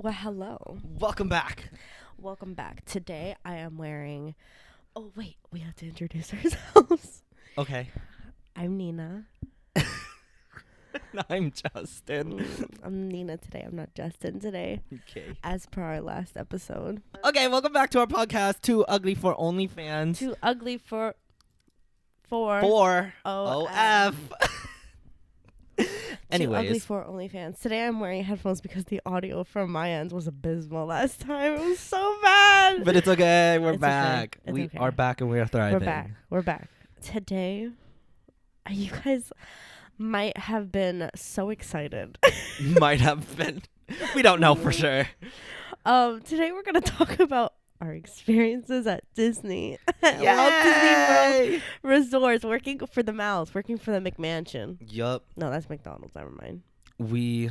Well, hello. Welcome back. Welcome back. Today I am wearing... Oh, wait. We have to introduce ourselves. Okay. I'm Nina. I'm Justin. I'm Nina today. I'm not Justin today. Okay. As per our last episode. Okay, welcome back to our podcast, Too Ugly for OnlyFans. Too ugly for... For OF. Too ugly Anyways. for OnlyFans. Today I'm wearing headphones because the audio from my end was abysmal last time. It was so bad. But it's okay. We're It's back. okay. It's We okay. are back and we are thriving. We're back. Today, you guys might have been so excited. Might have been. We don't know for sure. Today we're going to talk about our experiences at Disney. Walt Disney Yay! World Resorts, working for the Mouse, working for the McMansion. Yup. No, that's McDonald's. Never mind. We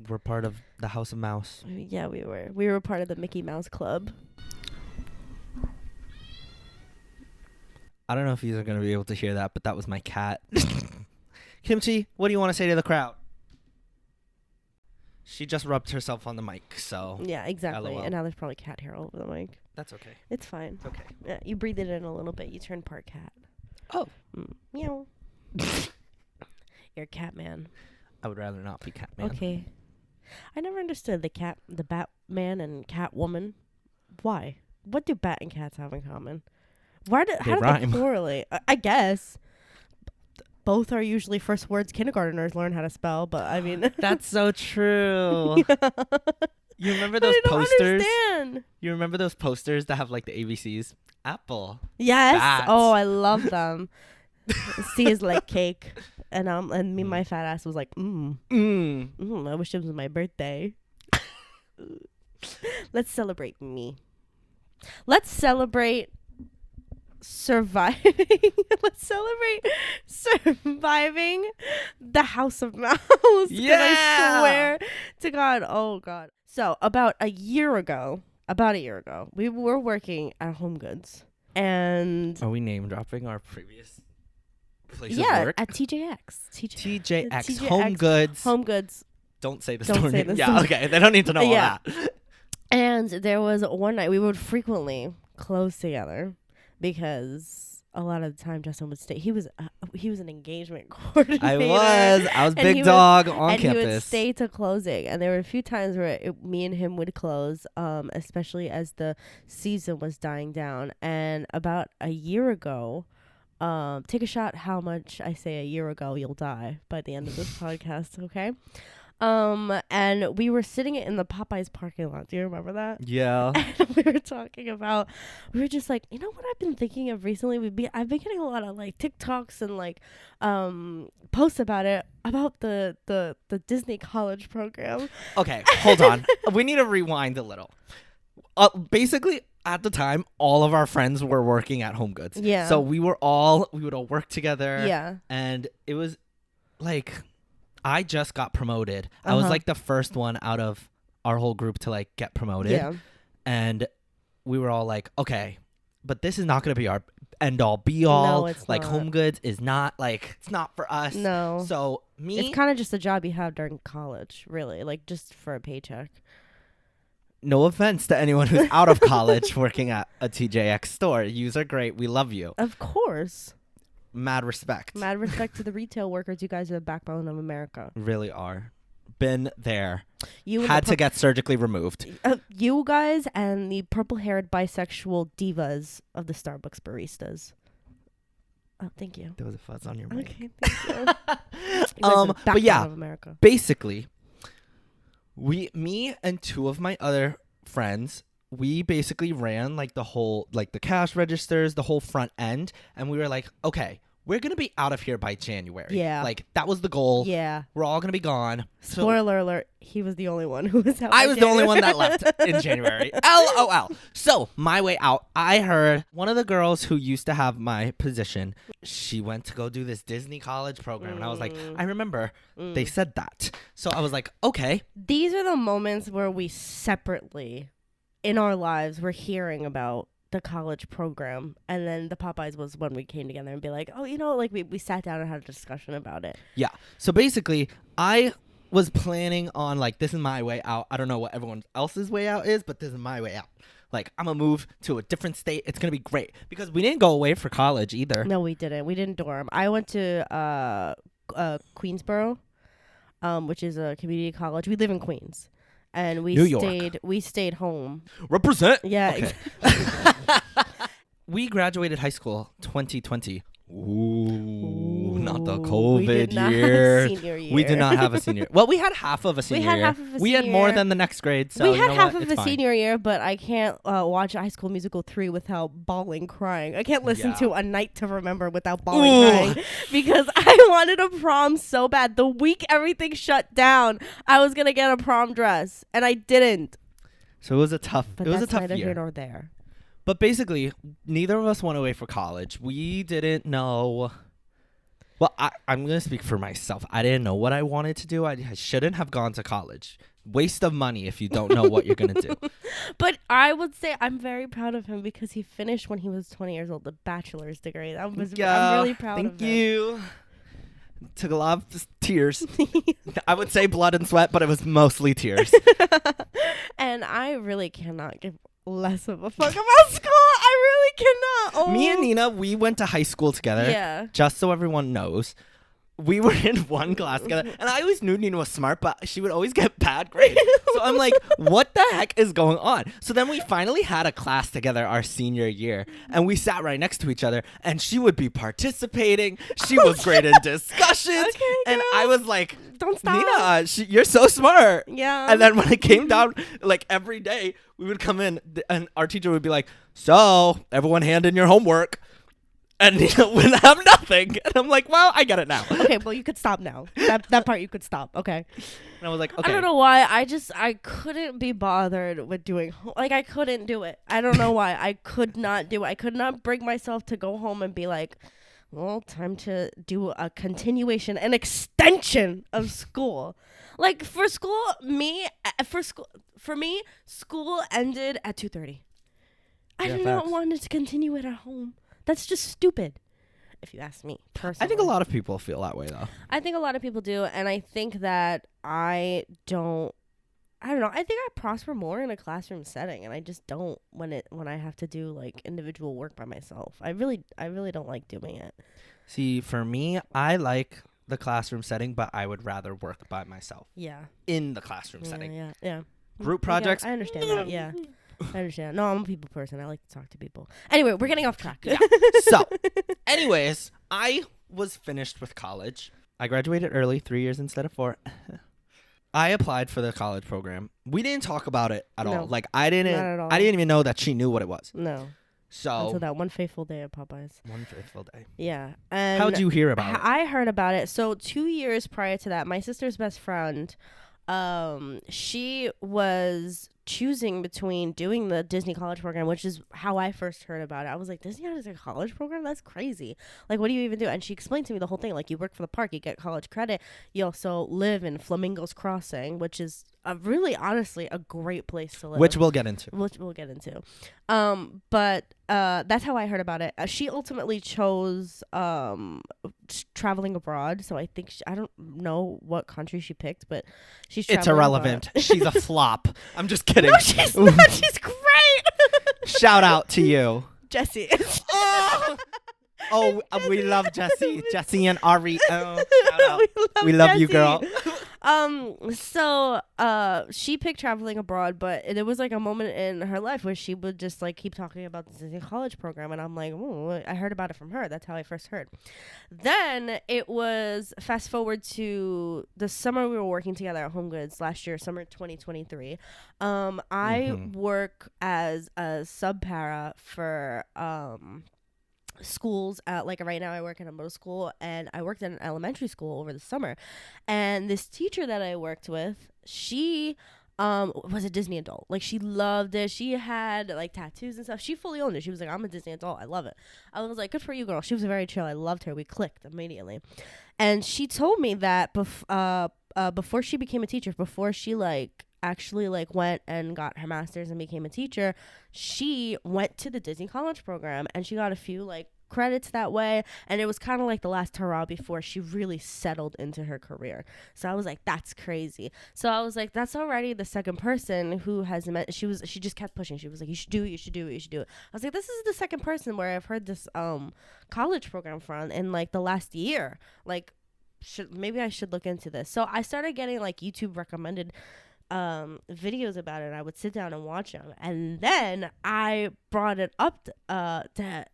were part of the House of Mouse. Yeah, we were. We were part of the Mickey Mouse Club. I don't know if you are going to be able to hear that, but that was my cat. Kimchi, what do you want to say to the crowd? She just rubbed herself on the mic, so Yeah, exactly. LOL. And now there's probably cat hair all over the mic. that's okay. It's fine. It's okay. Yeah, you breathe it in a little bit. You turn part cat. Oh. Meow. You're a cat man. I would rather not be Catman. Okay. I never understood the Batman and Catwoman. Why? What do bat and cats have in common? How do they rhyme. correlate? I guess. Both are usually first words kindergartners learn how to spell, but I mean... That's so true. Yeah. You remember those I don't posters? understand. You remember those posters that have like the ABCs? Apple. Yes. Bats. Oh, I love them. C is like cake. And me, my fat ass was like, I wish it was my birthday. Let's celebrate me. Let's celebrate surviving. Let's celebrate surviving the House of Mouse. 'Cause Yeah. I swear to God. Oh God. So about a year ago, we were working at Home Goods. And Are we name dropping our previous places yeah, of work? at TJX. TJX. Home Goods. Home Goods. Don't say the Don't store say name. the Yeah, store- okay. They don't need to know Yeah. all that. And there was one night we would frequently close together because a lot of the time Justin would stay. He was an engagement coordinator. I was And he big would- dog on and campus. he would stay to closing. And there were a few times where me and him would close, especially as the season was dying down. And about a year ago, take a shot how much I say a year ago you'll die by the end of this podcast, okay? And we were sitting in the Popeyes parking lot. Do you remember that? Yeah. And we were just like, you know what I've been thinking of recently? I've been getting a lot of like TikToks and like posts about the Disney college program. Okay, hold on. We need to rewind a little. Basically, at the time, all of our friends were working at Home Goods. Yeah. So we would all work together. Yeah. And it was like, I just got promoted. I was like the first one out of our whole group to like get promoted. Yeah. And we were all like, okay, but this is not going to be our end all be all. No, it's like not. Home Goods is not like, it's not for us. No. So It's kind of just a job you have during college, really, like just for a paycheck. no offense to anyone who's out of college working at a TJX store. Yous are great. We love you. Of course. Mad respect. Mad respect to the retail workers. You guys are the backbone of America. Really are. Been there. You and Had the to get surgically removed. you guys and the purple-haired bisexual divas of the Starbucks baristas. Oh, thank you. There was a fuzz on your mic. Okay, thank you. You guys are the But yeah, backbone of America. basically, me and two of my other friends, we basically ran like the whole, like the cash registers, the whole front end, and we were like, okay, we're gonna be out of here by January. Yeah. Like that was the goal. Yeah. We're all gonna be gone. So Spoiler alert, he was the only one who was out. I by was the only one that January. left in January. LOL. So, my way out, I heard one of the girls who used to have my position, she went to go do this Disney college program. And I was like, I remember they said that. So, I was like, okay. These are the moments where we separately, in our lives, we're hearing about the college program, and then the Popeyes was when we came together and be like, oh, you know, like we sat down and had a discussion about it. Yeah. So, basically, I was planning on like, this is my way out. I don't know what everyone else's way out is, but this is my way out. Like, I'm gonna move to a different state. It's gonna be great because we didn't go away for college either. No, we didn't. We didn't dorm. I went to Queensboro, which is a community college. We live in Queens, and New York. We stayed home. Represent. Yeah. Okay. We graduated high school 2020. Ooh, not the COVID we did not year. Have senior year. We did not have a senior. Well, we had half of a senior year. We had more than the next grade. So we had half of it's the fine. senior year, but I can't watch High School Musical 3 without bawling, crying. I can't listen to A Night to Remember without bawling, crying, because I wanted a prom so bad. The week everything shut down, I was gonna get a prom dress, and I didn't. So it was a tough. But it was a that's tough neither year. here nor there. But basically, neither of us went away for college. We didn't know. Well, I'm going to speak for myself. I didn't know what I wanted to do. I shouldn't have gone to college. Waste of money if you don't know what you're going to do. But I would say I'm very proud of him because he finished when he was 20 years old, the bachelor's degree. I'm really proud of him. Thank you. Took a lot of tears. I would say blood and sweat, but it was mostly tears. And I really cannot give less of a fuck about school. I really cannot. Oh. Me and Nina, we went to high school together. Yeah. Just so everyone knows. We were in one class together, and I always knew Nina was smart, but she would always get bad grades. So I'm like, what the heck is going on? So then we finally had a class together our senior year, and we sat right next to each other, and she would be participating. She was great in discussions, Okay, and girl. I was like, Don't stop. Nina, you're so smart. Yeah. And then when it came down, like every day, we would come in, and our teacher would be like, so everyone hand in your homework. And Nina would have nothing. And I'm like, well, I get it now. Okay, well, you could stop now. That part you could stop. Okay. And I was like, okay. I don't know why. I couldn't be bothered with doing like I couldn't do it. I don't know why. I could not do it. I could not bring myself to go home and be like, well, time to do a continuation, an extension of school. Like for me, school ended at 2:30. I Yeah, do not facts. want to continue it at home. That's just stupid, if you ask me personally. I think a lot of people feel that way, though. I think a lot of people do, and I think that I don't know. I think I prosper more in a classroom setting, and I just don't when I have to do like individual work by myself. I really don't like doing it. See, for me, I like the classroom setting, but I would rather work by myself Yeah. in the classroom setting. Yeah. Group projects. I understand that. Yeah. I understand. No, I'm a people person. I like to talk to people. Anyway, we're getting off track. Yeah. So, anyways, I was finished with college. I graduated early, 3 years instead of 4. I applied for the college program. We didn't talk about it at all. Like not at all. I didn't even know that she knew what it was. No. So Until that one fateful day at Popeyes. one faithful day. Yeah. And How'd you hear about it? I heard about it. So 2 years prior to that, my sister's best friend, she was choosing between doing the Disney college program, which is how I first heard about it. I was like, Disney has a college program? That's crazy. Like, what do you even do? And she explained to me the whole thing. Like, you work for the park, you get college credit. You also live in Flamingo's Crossing, which is really, honestly, a great place to live. Which we'll get into. Which we'll get into. But that's how I heard about it. She ultimately chose traveling abroad. So I think I don't know what country she picked, but she's It's traveling irrelevant. abroad. She's a flop. I'm just kidding. No, she's not. She's great. Shout out to you. Jessie. Oh, we love Jessie. Jessie and Ari. Oh, shout out. We love you, girl. So she picked traveling abroad, but there was like a moment in her life where she would just like keep talking about the Disney college program, and I'm like, oh, I heard about it from her. That's how I first heard. Then it was fast forward to the summer we were working together at Home Goods last year, summer 2023. I work as a sub para for schools. Like right now I work in a middle school, and I worked in an elementary school over the summer, and this teacher that I worked with, she was a Disney adult. Like, she loved it. She had like tattoos and stuff. She fully owned it. She was like, I'm a Disney adult, I love it. I was like, good for you, girl. She was very chill. I loved her. We clicked immediately. And she told me that before she became a teacher, before she like actually like went and got her master's and became a teacher, she went to the Disney college program, and she got a few like credits that way, and it was kind of like the last hurrah before she really settled into her career. So I was like, that's crazy. So I was like, that's already the second person who has met. She just kept pushing. She was like, you should do it, you should do it, you should do it. I was like, this is the second person where I've heard this college program from in like the last year. Like, maybe I should look into this. So I started getting like YouTube recommended videos about it, and I would sit down and watch them, and then I brought it up to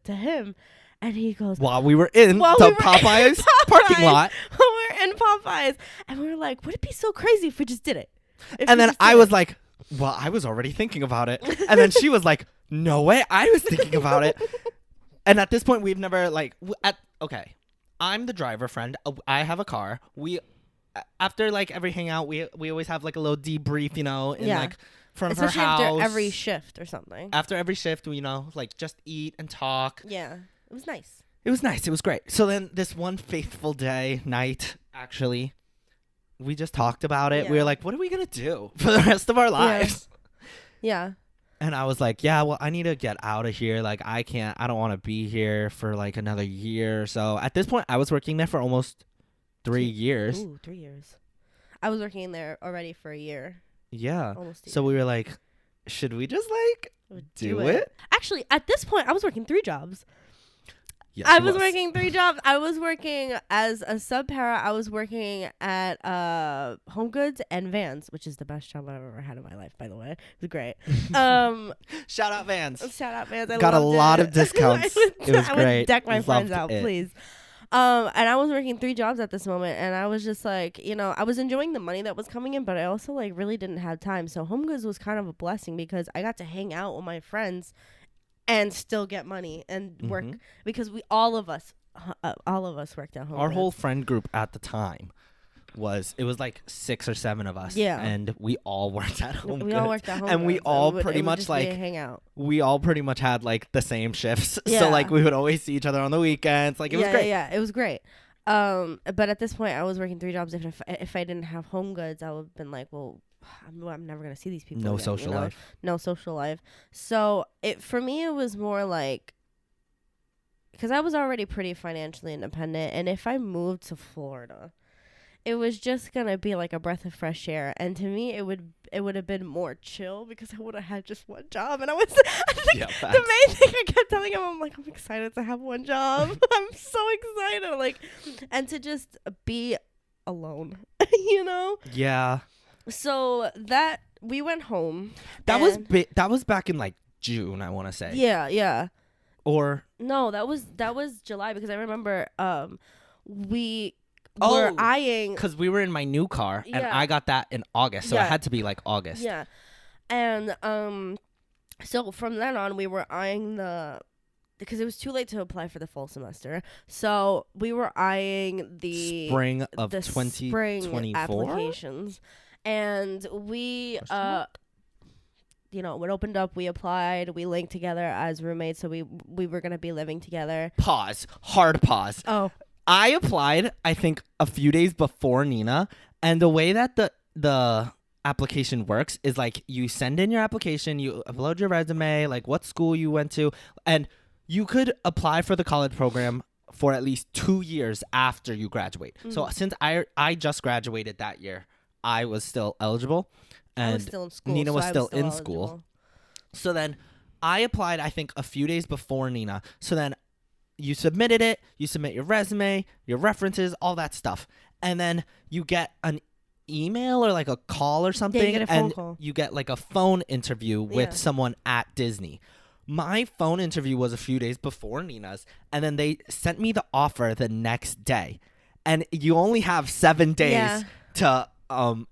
him, and he goes, while we were in the Popeyes parking lot. We're in Popeyes, and we were like, would it be so crazy if we just did it? And then I was like, well, I was already thinking about it. And then she was like, no way, I was thinking about it. And at this point, we've never like okay, I'm the driver friend. I have a car. After like every hangout, we always have like a little debrief, in like from especially her house. after every shift or something. After every shift, we like just eat and talk. Yeah, it was nice. It was nice. It was great. So then this one faithful night, actually, we just talked about it. Yeah. We were like, what are we gonna do for the rest of our lives? Yeah. And I was like, yeah, well, I need to get out of here. Like, I don't want to be here for like another year or so. At this point, I was working there for almost 3 years. Ooh, 3 years. I was working there already for a year. Yeah. Almost a year. So we were like, should we just like do it? Actually, at this point, I was working 3 jobs. Yes, I was working 3 jobs. I was working as a sub para. I was working at Home Goods and Vans, which is the best job I've ever had in my life, by the way. It was great. Shout out Vans. Shout out Vans. I got a lot of discounts. It was great. I would deck my friends out, please. And I was working 3 jobs at this moment, and I was just like, I was enjoying the money that was coming in, but I also like really didn't have time. So Home Goods was kind of a blessing because I got to hang out with my friends and still get money and work because all of us worked at Home Our Goods. whole friend group at the time was like 6 or 7 of us. Yeah. And we all worked at Home Goods. We all worked at Home and Goods. We all pretty much like hang out. We all pretty much had like the same shifts. Yeah. So like we would always see each other on the weekends. Like it was great. Yeah, it was great. But at this point I was working 3 jobs. If I didn't have Home Goods, I would have been like, well, I'm never gonna see these people. No again, social life. No social life. So for me it was more like, because I was already pretty financially independent, and if I moved to Florida, it was just gonna be like a breath of fresh air, and to me it would have been more chill because I would have had just one job. And I think the main thing I kept telling him, I'm like, I'm excited to have one job. I'm so excited, like, and to just be alone, Yeah. So that we went home. That was back in like June, I want to say. Yeah. Or no, that was July, because I remember we were eyeing, because we were in my new car and I got that in August, so it had to be like August. Yeah, and so from then on we were eyeing because it was too late to apply for the full semester, so we were eyeing the spring of 2024 applications, and we when it opened up, we applied, we linked together as roommates, so we were gonna be living together. Hard pause. Oh, I applied, I think, a few days before Nina, and the way that the application works is like you send in your application, you upload your resume, like what school you went to, and you could apply for the college program for at least 2 years after you graduate. So since I just graduated that year, I was still eligible, and I was still in school, Nina was still in eligible. school. So then I applied, I think, a few days before Nina. So then you submitted it, you submit your resume, your references, all that stuff. And then you get an email or like a call or something. Yeah, you get a phone call. You get like a phone interview with someone at Disney. My phone interview was a few days before Nina's, and then they sent me the offer the next day. And you only have 7 days to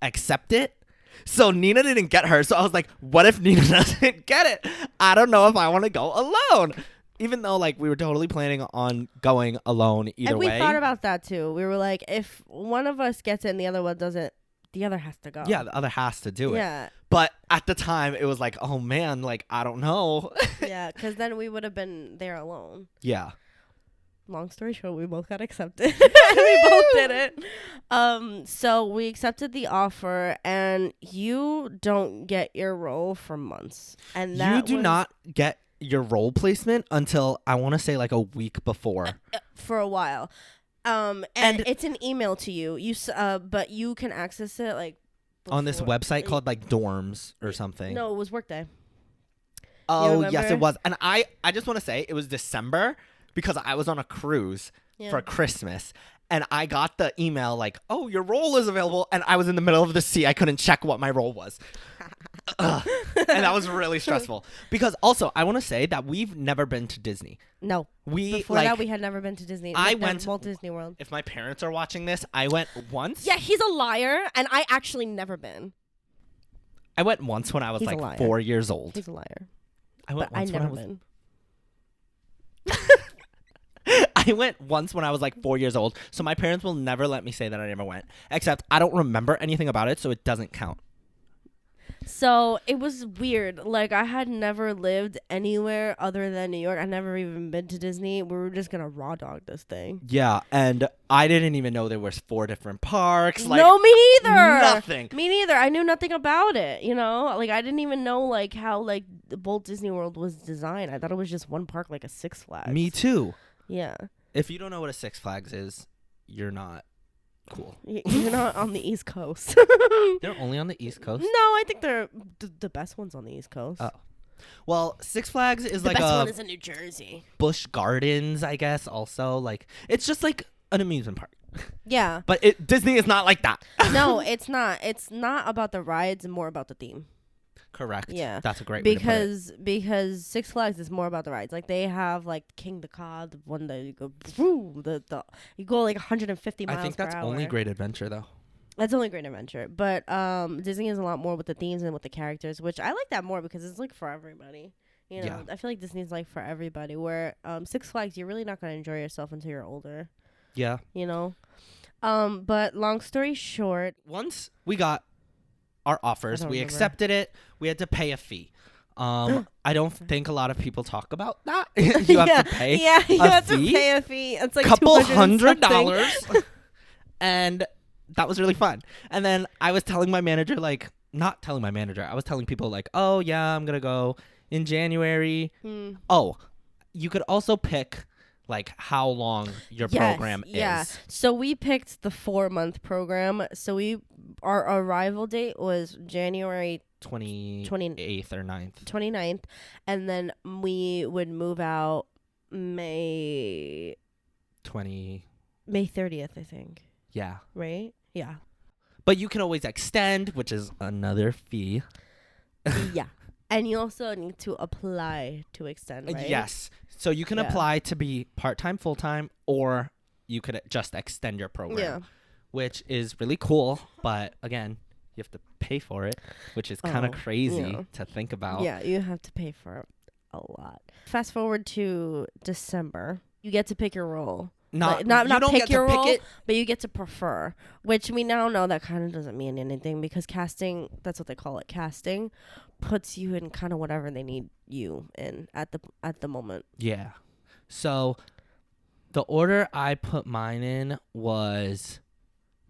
accept it. So Nina didn't get her. So I was like, what if Nina doesn't get it? I don't know if I want to go alone. Even though like we were totally planning on going alone either way. And we thought about that too. We were like, if one of us gets it and the other one doesn't, the other has to go. Yeah, the other has to do it. Yeah. But at the time, it was like, oh man, like, I don't know. Yeah, because then we would have been there alone. Yeah. Long story short, we both got accepted. We both did it. So we accepted the offer, and you don't get your role for months. And that you do not get your role placement until I want to say like a week before. For a while. And it's an email to you. But you can access it like on this website called like Dorms or something. No, it was Workday. Oh, yes, it was. And I just want to say it was December because I was on a cruise for Christmas. And I got the email like, oh, your role is available. And I was in the middle of the sea. I couldn't check what my role was. And that was really stressful. Because also, I want to say that we've never been to Disney. No. Before that, we had never been to Disney. I went to Walt Disney World. If my parents are watching this, I went once. Yeah, he's a liar. And I actually never been. I went once when I was like 4 years old. He's a liar. I went once never when I was... been. I went once when I was like 4 years old, so my parents will never let me say that I never went. Except I don't remember anything about it, so it doesn't count. So it was weird. Like, I had never lived anywhere other than New York. I never even been to Disney. We were just gonna raw dog this thing. Yeah, and I didn't even know there was 4 different parks. Like, no, me neither. Nothing. Me neither. I knew nothing about it. You know, like I didn't even know like how like the Walt Disney World was designed. I thought it was just one park, like a Six Flags. Me too. Yeah. If you don't know what a Six Flags is, you're not cool. You're not on the East Coast. They're only on the East Coast? No, I think they're the best ones on the East Coast. Oh. Well, Six Flags is the like best one is in New Jersey. Busch Gardens, I guess, also. Like, it's just like an amusement park. Yeah. But Disney is not like that. No, it's not. It's not about the rides, more about the theme. Correct. Yeah. That's a great way to put it. Because Six Flags is more about the rides. Like they have like King the Cod, the one that you go boom, you go like 150 miles per hour. I think that's only Great Adventure though. That's only Great Adventure. But Disney is a lot more with the themes and with the characters, which I like that more because it's like for everybody. You know, yeah. I feel like Disney's like for everybody. Where Six Flags, you're really not gonna enjoy yourself until you're older. Yeah. You know. But long story short, once we got our offers, we accepted it. We had to pay a fee. I don't think a lot of people talk about that. You have to pay. Yeah, you have to pay a fee. It's like couple $100, and that was really fun. And then I was telling my manager, like, not telling my manager. I was telling people like, oh yeah, I'm gonna go in January. Oh, you could also pick like how long your program is. Yeah. So we picked the 4-month program. So our arrival date was January 28th or 9th. 29th. And then we would move out May 30th, I think. Yeah. Right? Yeah. But you can always extend, which is another fee. Yeah. And you also need to apply to extend, right? Yes. So you can apply to be part-time, full-time, or you could just extend your program, which is really cool. But again, you have to pay for it, which is kind of crazy to think about. Yeah, you have to pay for it a lot. Fast forward to December. You get to pick your role. Not pick your role, but you get to prefer, which we now know that kind of doesn't mean anything because casting, that's what they call it, casting, puts you in kind of whatever they need you in at the moment. Yeah. So the order I put mine in was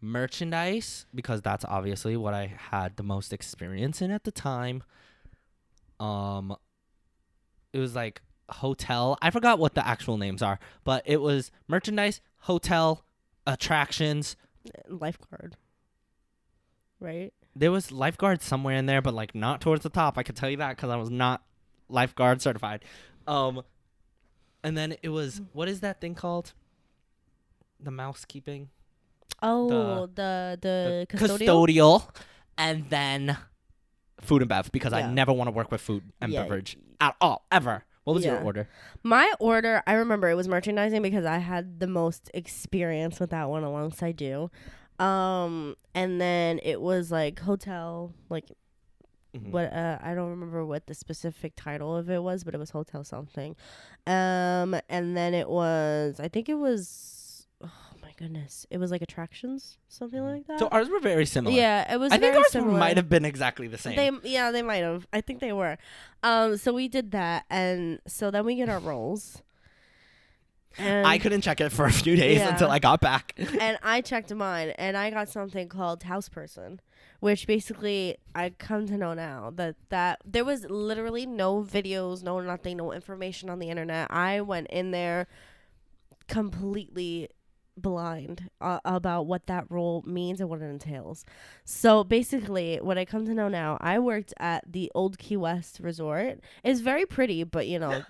merchandise because that's obviously what I had the most experience in at the time. It was like hotel. I forgot what the actual names are, but it was merchandise, hotel, attractions, lifeguard. Right? There was lifeguard somewhere in there, but like not towards the top. I could tell you that because I was not lifeguard certified. And then it was, what is that thing called? The mousekeeping. Oh, the custodial, and then food and bev because I never want to work with food and beverage at all ever. What was your order? My order, I remember it was merchandising because I had the most experience with that one alongside you. And then it was like hotel, like what I don't remember what the specific title of it was, but it was hotel something. And then it was, I think it was, oh my goodness, it was like attractions, something like that. So ours were very similar. Yeah, it was. I think ours similar. might have been exactly the same. They might have. I think they were. So we did that, and so then we get our roles. And I couldn't check it for a few days until I got back. And I checked mine, and I got something called house person, which basically I come to know now that there was literally no videos, no nothing, no information on the internet. I went in there completely blind about what that role means and what it entails. So basically, what I come to know now, I worked at the Old Key West Resort. It's very pretty, but you know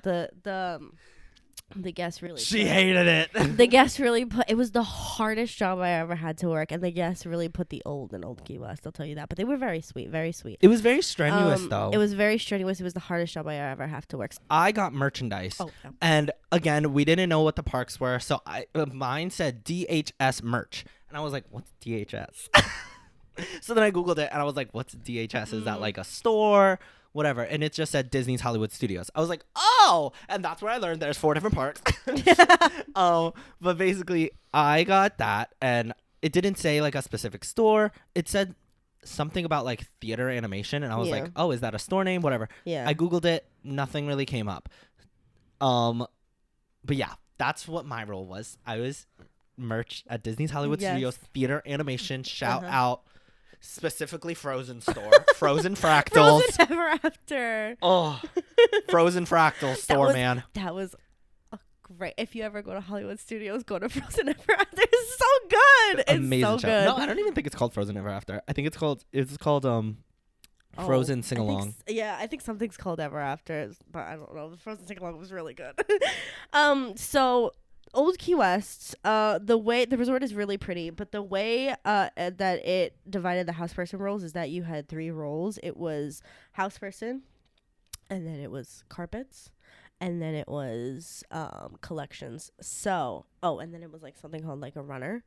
the guests really She hated it. the guests really it was the hardest job I ever had to work, and the guests really put the old in Old Key West, I'll tell you that. But they were very sweet, very sweet. It was very strenuous though. It was very strenuous. It was the hardest job I ever have to work. I got merchandise. And again, we didn't know what the parks were, so mine said DHS merch. And I was like, what's DHS? So then I Googled it and I was like, what's DHS? Is that like a store? Whatever. And it just said Disney's Hollywood Studios. I was like, oh, and that's where I learned there's 4 different parks. But basically I got that, and it didn't say like a specific store. It said something about like theater animation, and I was like, oh, is that a store name? Whatever. I Googled it. Nothing really came up. But yeah, that's what my role was. I was merch at Disney's Hollywood Studios theater animation. Shout out. Specifically Frozen store. Frozen Fractals. Frozen Ever After. Oh, Frozen Fractals store, man. That was great. If you ever go to Hollywood Studios, go to Frozen Ever After. It's so good. It's amazing so show. good. No, I don't even think it's called Frozen Ever After. I think it's called Frozen Sing Along. I think something's called Ever After, but I don't know. The Frozen Sing Along was really good. So Old Key West, the resort is really pretty, but the way that it divided the house person roles is that you had 3 roles. It was house person, and then it was carpets, and then it was collections. So, and then it was like something called like a runner.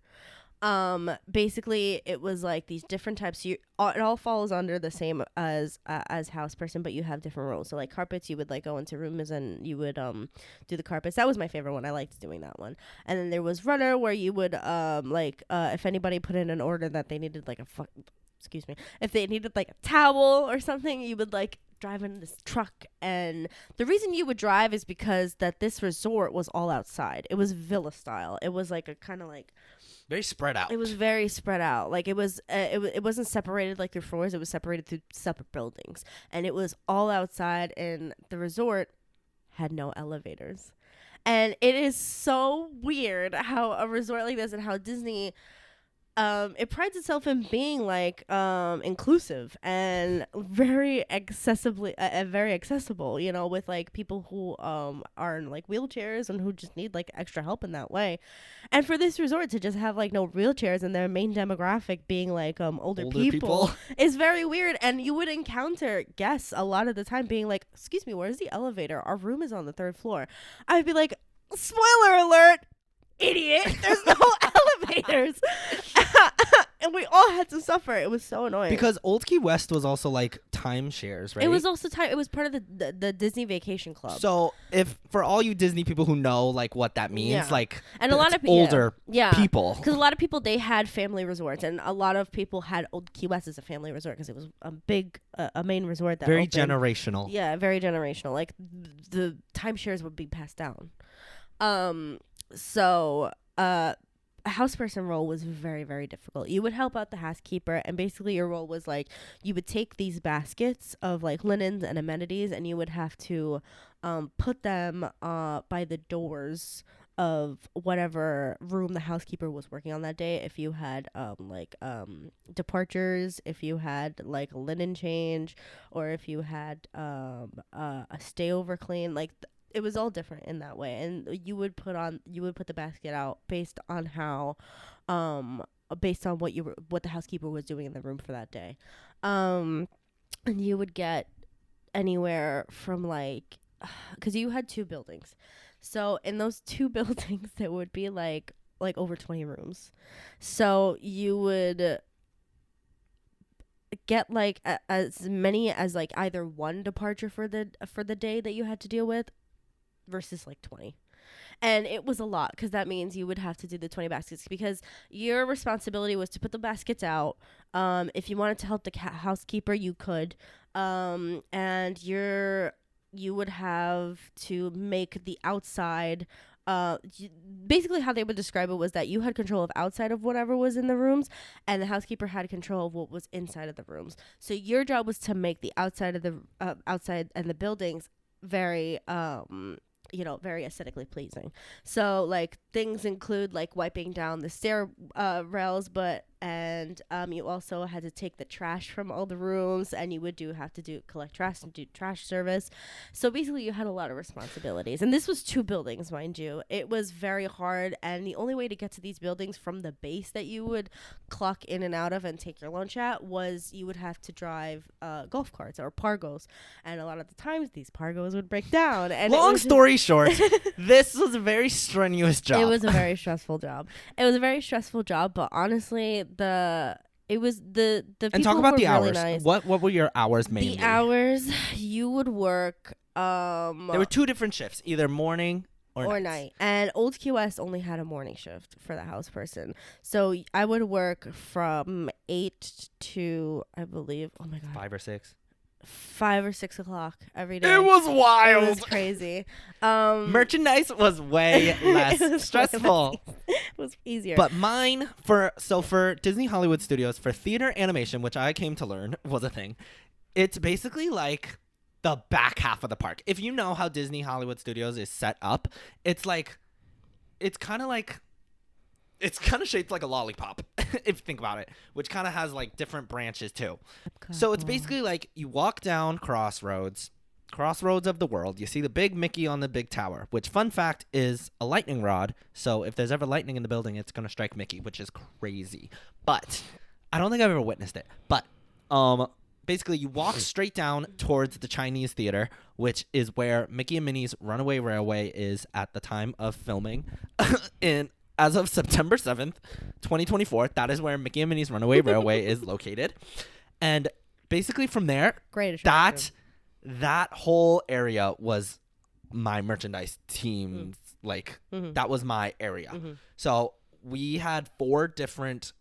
Basically it was like these different types. It all falls under the same as house person, but you have different roles. So like carpets, you would like go into rooms and you would do the carpets. That was my favorite one. I liked doing that one. And then there was runner, where you would if anybody put in an order that they needed like if they needed like a towel or something, you would like drive in this truck. And the reason you would drive is because that this resort was all outside. It was villa style. It was like a kind of like very spread out. It was very spread out. Like it was it wasn't separated like through floors. It was separated through separate buildings, and it was all outside. And the resort had no elevators, and it is so weird how a resort like this and how Disney it prides itself in being like inclusive and very accessible, you know, with like people who are in like wheelchairs and who just need like extra help in that way. And for this resort to just have like no wheelchairs and their main demographic being like older people is very weird. And you would encounter guests a lot of the time being like, excuse me, where's the elevator? Our room is on the 3rd floor. I'd be like, spoiler alert, idiot, there's no elevators. And we all had to suffer. It was so annoying. Because Old Key West was also like timeshares, right? It was also it was part of the Disney Vacation Club. So if for all you Disney people who know like what that means, like, and a lot of older people, because a lot of people, they had family resorts, and a lot of people had Old Key West as a family resort because it was a big a main resort that very opened. Generational. Yeah, very generational. Like the timeshares would be passed down. So a house person role was very, very difficult. You would help out the housekeeper, and basically your role was like you would take these baskets of like linens and amenities, and you would have to put them by the doors of whatever room the housekeeper was working on that day. If you had departures, if you had like a linen change, or if you had a stayover clean, like it was all different in that way. And you would put the basket out based on how based on what the housekeeper was doing in the room for that day. And you would get anywhere from like, because you had 2 buildings, so in those 2 buildings there would be like over 20 rooms, so you would get like as many as like either 1 departure for the day that you had to deal with versus like 20. And it was a lot, because that means you would have to do the 20 baskets, because your responsibility was to put the baskets out. If you wanted to help the housekeeper, you could. And you would have to make the outside basically how they would describe it was that you had control of outside of whatever was in the rooms, and the housekeeper had control of what was inside of the rooms. So your job was to make the outside of the outside and the buildings very very aesthetically pleasing. So like things include like wiping down the stair rails, and you also had to take the trash from all the rooms, and you would have to collect trash and do trash service. So basically you had a lot of responsibilities, and this was 2 buildings, mind you. It was very hard, and the only way to get to these buildings from the base that you would clock in and out of and take your lunch at was you would have to drive golf carts or pargos, and a lot of the times these pargos would break down. And long story short, this was a very strenuous job. It was a very stressful job. But honestly, the and talk about the hours. Really nice. What were your hours mainly? The hours you would work. There were 2 different shifts, either morning or night. And Old Key West only had a morning shift for the house person. So I would work from 8 to, I believe, 5 or 6. 5 or 6 o'clock every day. It was wild. It was crazy. Merchandise was way less stressful. It was easier. But mine for Disney Hollywood Studios, for theater animation, which I came to learn was a thing, it's basically like the back half of the park. If you know how Disney Hollywood Studios is set up, it's kind of shaped like a lollipop, if you think about it, which kind of has like different branches too. So it's basically like you walk down crossroads of the world. You see the big Mickey on the big tower, which, fun fact, is a lightning rod. So if there's ever lightning in the building, it's going to strike Mickey, which is crazy. But I don't think I've ever witnessed it. But basically you walk straight down towards the Chinese theater, which is where Mickey and Minnie's Runaway Railway is at the time of filming. As of September 7th, 2024, that is where Mickey and Minnie's Runaway Railway is located. And basically from there, that whole area was my merchandise team's, that was my area. Mm-hmm. So we had 4 different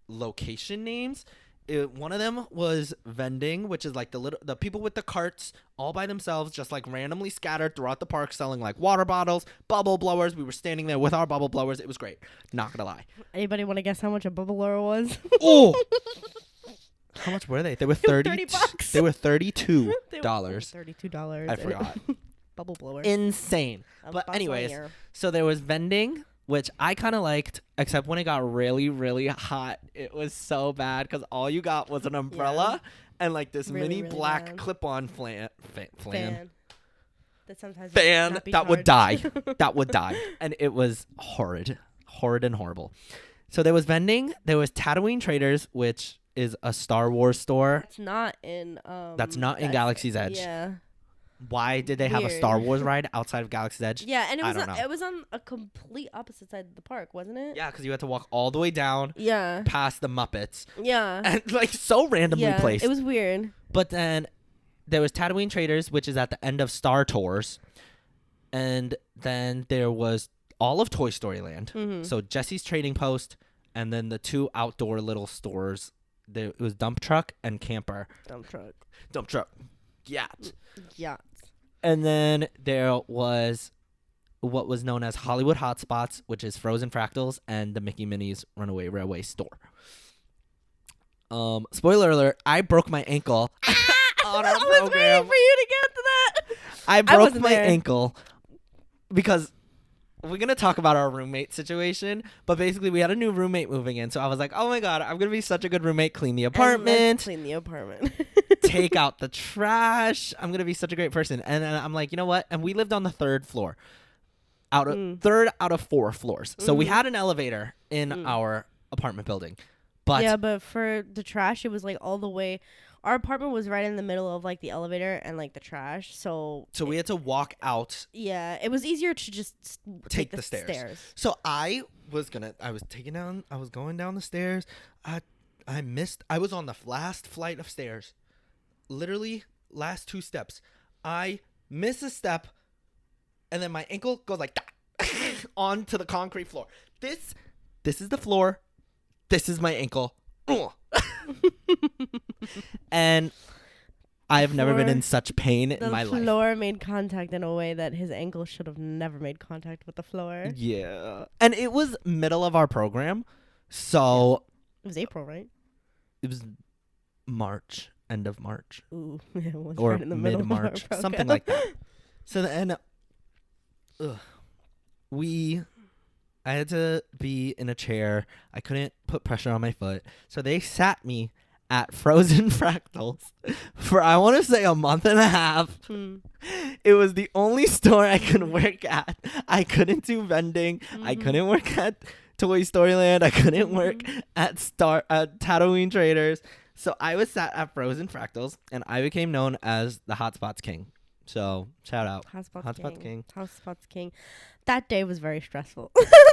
location names. One of them was vending, which is like the people with the carts all by themselves, just like randomly scattered throughout the park, selling like water bottles, bubble blowers. We were standing there with our bubble blowers. It was great. Not gonna lie. Anybody want to guess how much a bubble blower was? Oh, how much were they? They were $30. They were $32. $32. I forgot. Bubble blower. Insane. But anyways, so there was vending, which I kind of liked, except when it got really, really hot, it was so bad because all you got was an umbrella and like this mini black clip-on fan. That sometimes would die. That would die. And it was horrid and horrible. So there was vending. There was Tatooine Traders, which is a Star Wars store. That's not in Galaxy's Edge. Yeah. Why did they have a Star Wars ride outside of Galaxy's Edge? Yeah, and it was on a complete opposite side of the park, wasn't it? Yeah, because you had to walk all the way down. Yeah. Past the Muppets. Yeah. And like so randomly placed. It was weird. But then there was Tatooine Traders, which is at the end of Star Tours, and then there was all of Toy Story Land. Mm-hmm. So Jesse's Trading Post, and then the 2 outdoor little stores. It was Dump Truck and Camper. Dump Truck. Yacht. And then there was what was known as Hollywood Hotspots, which is Frozen Fractals and the Mickey Minnie's Runaway Railway store. Spoiler alert, I broke my ankle on our program. I was waiting for you to get to that. I broke my ankle because we're going to talk about our roommate situation, but basically we had a new roommate moving in. So I was like, oh my God, I'm going to be such a good roommate. Clean the apartment. Take out the trash. I'm going to be such a great person. And then I'm like, you know what? And we lived on the 3rd floor. Third out of 4 floors. So we had an elevator in our apartment building. But for the trash, it was like all the way. Our apartment was right in the middle of like the elevator and like the trash. So we had to walk out. Yeah, it was easier to just take the stairs. So I was going down the stairs. I was on the last flight of stairs. Literally last 2 steps. I miss a step, and then my ankle goes like that onto the concrete floor. This is the floor. This is my ankle. And I've never been in such pain in my The life. floor made contact in a way that his ankle should have never made contact with the floor. Yeah. And it was middle of our program. So It was April, right? it was March, end of March. Ooh, it was Or right in the middle of our mid-March, program. something like that. So then I had to be in a chair. I couldn't put pressure on my foot. So they sat me at Frozen Fractals for, I want to say, a month and a half. It was the only store I could work at. I couldn't do vending. I couldn't work at Toy Story Land. I couldn't work at Tatooine Traders. So I was sat at Frozen Fractals, and I became known as the Hotspots King. So shout out. Hotspots King. Hotspots King. That day was very stressful.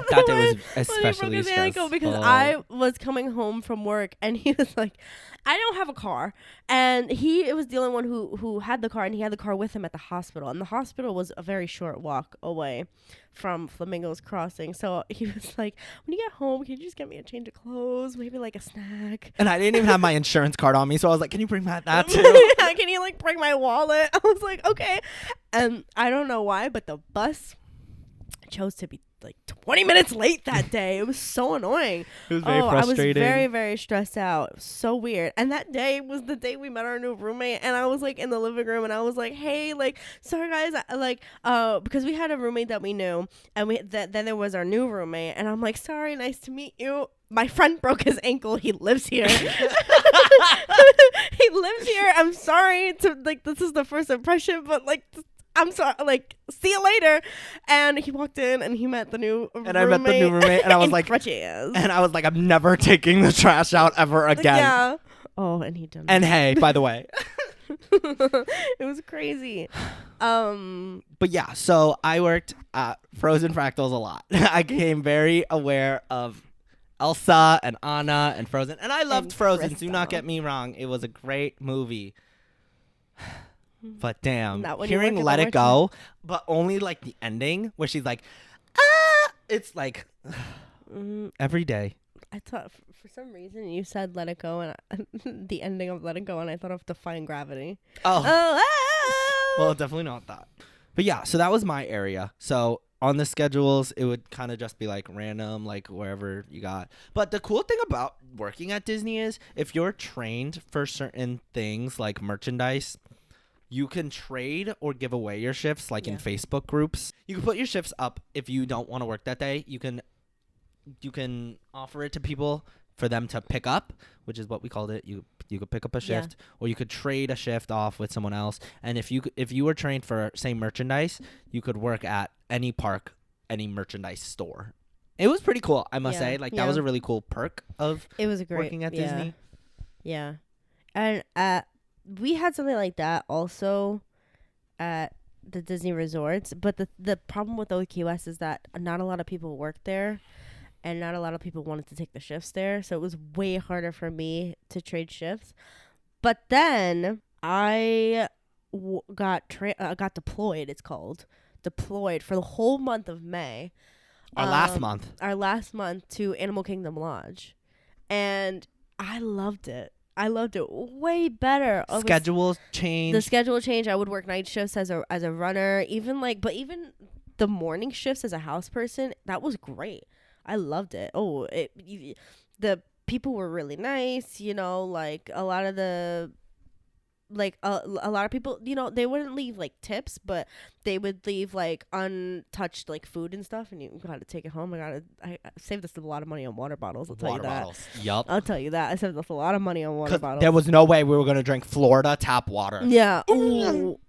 That day was especially stressful. Because I was coming home from work and he was like, I don't have a car. And it was the only one who had the car, and he had the car with him at the hospital. And the hospital was a very short walk away from Flamingo's Crossing. So he was like, when you get home, can you just get me a change of clothes? Maybe like a snack. And I didn't even have my insurance card on me. So I was like, can you bring that too? Yeah, can you like bring my wallet? I was like, okay. And I don't know why, but the bus chose to be like 20 minutes late that day. It was so annoying. It was very frustrating. I was very, very stressed out. It was so weird. And that day was the day we met our new roommate, and I was like in the living room, and I was like, hey, like, sorry guys, because we had a roommate that we knew, and then there was our new roommate, and I'm like, sorry, nice to meet you. My friend broke his ankle. He lives here. He lives here. I'm sorry to, like, this is the first impression, but like, I'm sorry, like, see you later. And he walked in and he met the new roommate. And I met the new roommate, and I was like, I'm never taking the trash out ever again. Yeah. Oh, and he done. And hey, by the way. It was crazy. But yeah, so I worked at Frozen Fractals a lot. I became very aware of Elsa and Anna and Frozen. And I loved Frozen, do not get me wrong. It was a great movie. But damn, hearing Let It Go, but only like the ending where she's like, ah, it's like every day. I thought for some reason you said Let It Go, and the ending of Let It Go, and I thought of Defying Gravity. Well, definitely not that. But yeah, so that was my area. So on the schedules, it would kind of just be like random, like wherever you got. But the cool thing about working at Disney is if you're trained for certain things like merchandise, you can trade or give away your shifts, like in Facebook groups. You can put your shifts up if you don't want to work that day. You can offer it to people for them to pick up, which is what we called it. You could pick up a shift, or you could trade a shift off with someone else. And if you were trained for, say, merchandise, you could work at any park, any merchandise store. It was pretty cool, I must say. Like, that was a really cool perk of working at Disney. Yeah. And we had something like that also at the Disney resorts, but the problem with OQS is that not a lot of people work there, and not a lot of people wanted to take the shifts there, so it was way harder for me to trade shifts. But then I got deployed. It's called deployed for the whole month of May. Our last month to Animal Kingdom Lodge, and I loved it. I loved it way better. Schedules changed. The schedule changed. I would work night shifts as a runner, even the morning shifts as a house person. That was great. I loved it. The people were really nice. You know, like a lot of people, you know, they wouldn't leave like tips, but they would leave like untouched like food and stuff, and you gotta take it home. I saved us a lot of money on water bottles. I'll tell you that. Yup. I'll tell you that. I saved us a lot of money on water bottles. There was no way we were gonna drink Florida tap water. Yeah. New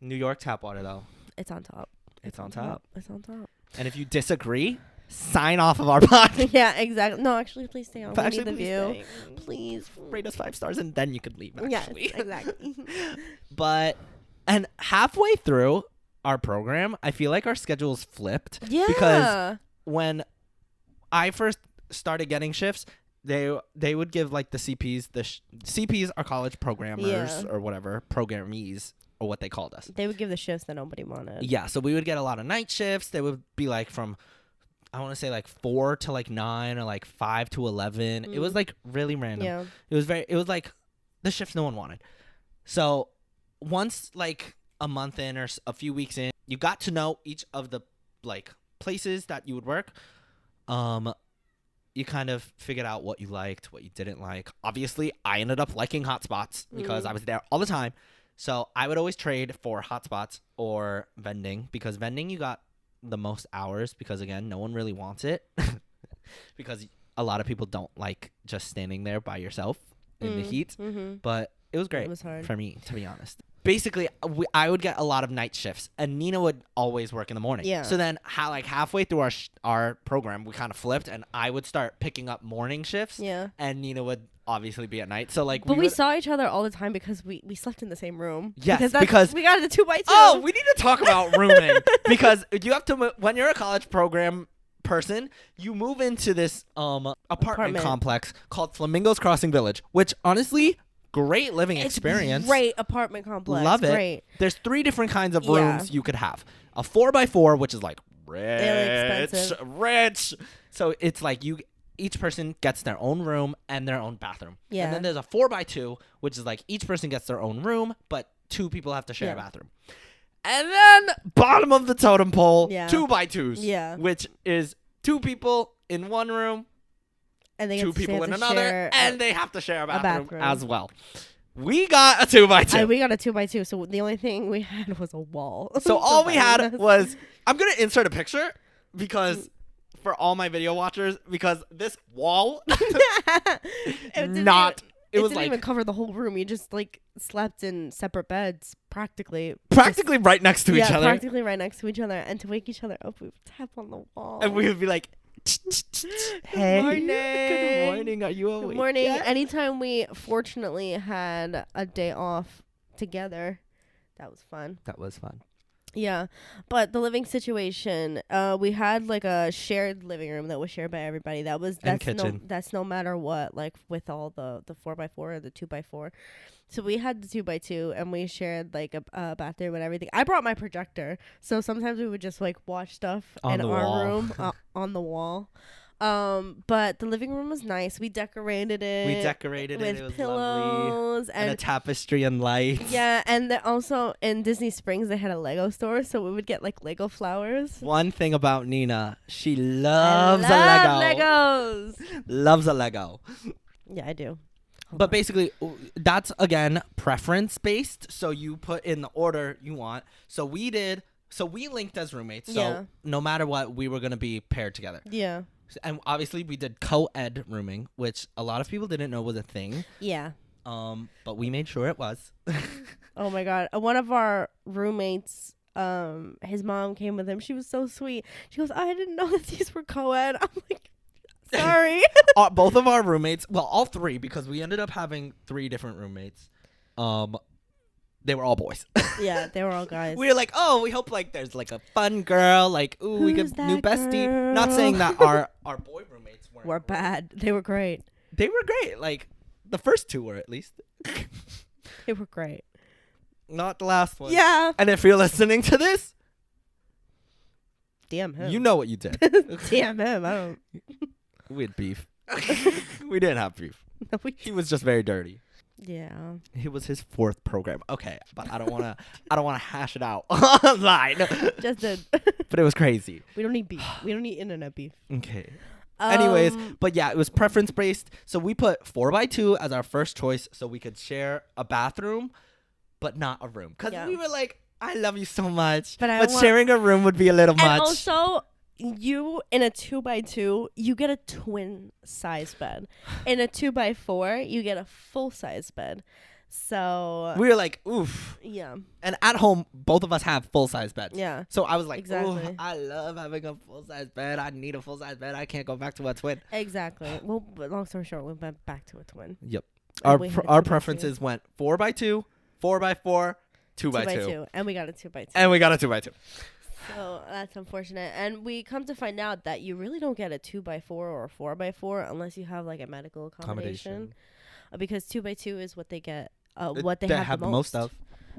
York tap water though. It's on top. It's on top. It's on top. And if you disagree, sign off of our podcast. Yeah, exactly. No, actually, please stay on. We need the view. Stay. Please rate us 5 stars, and then you could leave. Actually. Yes, exactly. And halfway through our program, I feel like our schedules flipped. Yeah. Because when I first started getting shifts, they would give like the CPs. CPs are college programmers or whatever, programmees. Or what they called us. They would give the shifts that nobody wanted. Yeah, so we would get a lot of night shifts. They would be like from, I want to say like 4 to like 9 or like 5 to 11. It was like really random. Yeah. It was like the shifts no one wanted. So once like a month in or a few weeks in, you got to know each of the like places that you would work. You kind of figured out what you liked, what you didn't like. Obviously, I ended up liking hotspots because I was there all the time. So I would always trade for hotspots or vending, because vending you got the most hours, because again, no one really wants it because a lot of people don't like just standing there by yourself in the heat. But it was great for me, to be honest. Basically, I would get a lot of night shifts, and Nina would always work in the morning. Yeah. So then, halfway through our program, we kind of flipped, and I would start picking up morning shifts. Yeah. And Nina would obviously be at night. So like, but we saw each other all the time because we slept in the same room. Yes, because we got the 2x2. Oh, we need to talk about rooming because you have to when you're a college program person, you move into this apartment complex called Flamingos Crossing Village, which honestly, great living experience. Great apartment complex. Love it. Great. There's 3 different kinds of rooms you could have. A 4x4, which is like rich. So it's like each person gets their own room and their own bathroom. Yeah. And then there's a 4x2, which is like each person gets their own room, but 2 people have to share a bathroom. And then bottom of the totem pole, 2x2s. Yeah. Which is 2 people in one room, and they 2 people in another, and they have to share a bathroom as well. We got a 2x2. We got a 2x2, so the only thing we had was a wall. So all we had was, I'm going to insert a picture because for all my video watchers, because this wall, it didn't even cover the whole room. You just like slept in separate beds, practically right next to each other. Practically right next to each other. And to wake each other up, we would tap on the wall. And we would be like, hey, good morning. Good morning. Are you awake? Good morning. Yeah. Anytime we fortunately had a day off together, that was fun. Yeah, but the living situation, we had like a shared living room that was shared by everybody. That's no matter what, like with all the 4x4 or the 2x4. So we had the 2x2 and we shared like a bathroom and everything. I brought my projector, so sometimes we would just like watch stuff in our room on the wall. But the living room was nice. We decorated it. With it was pillows lovely. And a tapestry and lights. Yeah, and also in Disney Springs they had a Lego store, so we would get like Lego flowers. One thing about Nina, she loves a Lego. Legos. Loves a Lego. Yeah, I do. But basically, that's again preference based. So you put in the order you want. So we linked as roommates. So no matter what, we were gonna be paired together. Yeah. And obviously we did co-ed rooming, which a lot of people didn't know was a thing. Yeah. But we made sure it was. Oh my God. One of our roommates, his mom came with him. She was so sweet. She goes, I didn't know that these were co-ed. I'm like, sorry. Both of our roommates, well, all 3, because we ended up having 3 different roommates. They were all boys. Yeah, they were all guys. We were like, oh, we hope like there's like a fun girl, like, ooh, we get new bestie. Girl? Not saying that our boy roommates were bad. They were great. They were great. Like the first 2 were at least. They were great. Not the last one. Yeah. And if you're listening to this, damn him. You know what you did. Damn him. I don't. We had beef. We didn't have beef. No, he was just very dirty. Yeah. It was his 4th program. Okay, but I don't want to hash it out online. Just did. But it was crazy. We don't need beef. We don't need internet beef. Okay. Anyways, but yeah, it was preference based. So we put 4x2 as our first choice so we could share a bathroom, but not a room. Because we were like, I love you so much. But sharing a room would be a little much. And also, you in a 2x2, you get a twin size bed. In a 2x4, you get a full size bed. So we were like, oof. Yeah. And at home, both of us have full size beds. Yeah. So I was like, exactly. Ooh, I love having a full size bed. I need a full size bed. I can't go back to a twin. Exactly. Well, but long story short, we went back to a twin. Yep. Our preferences went 4x2, 4x4, 2x2. And we got a 2x2. So that's unfortunate. And we come to find out that you really don't get a 2x4 or a 4x4 unless you have like a medical accommodation. Because 2x2 is what they get. What they have the most of.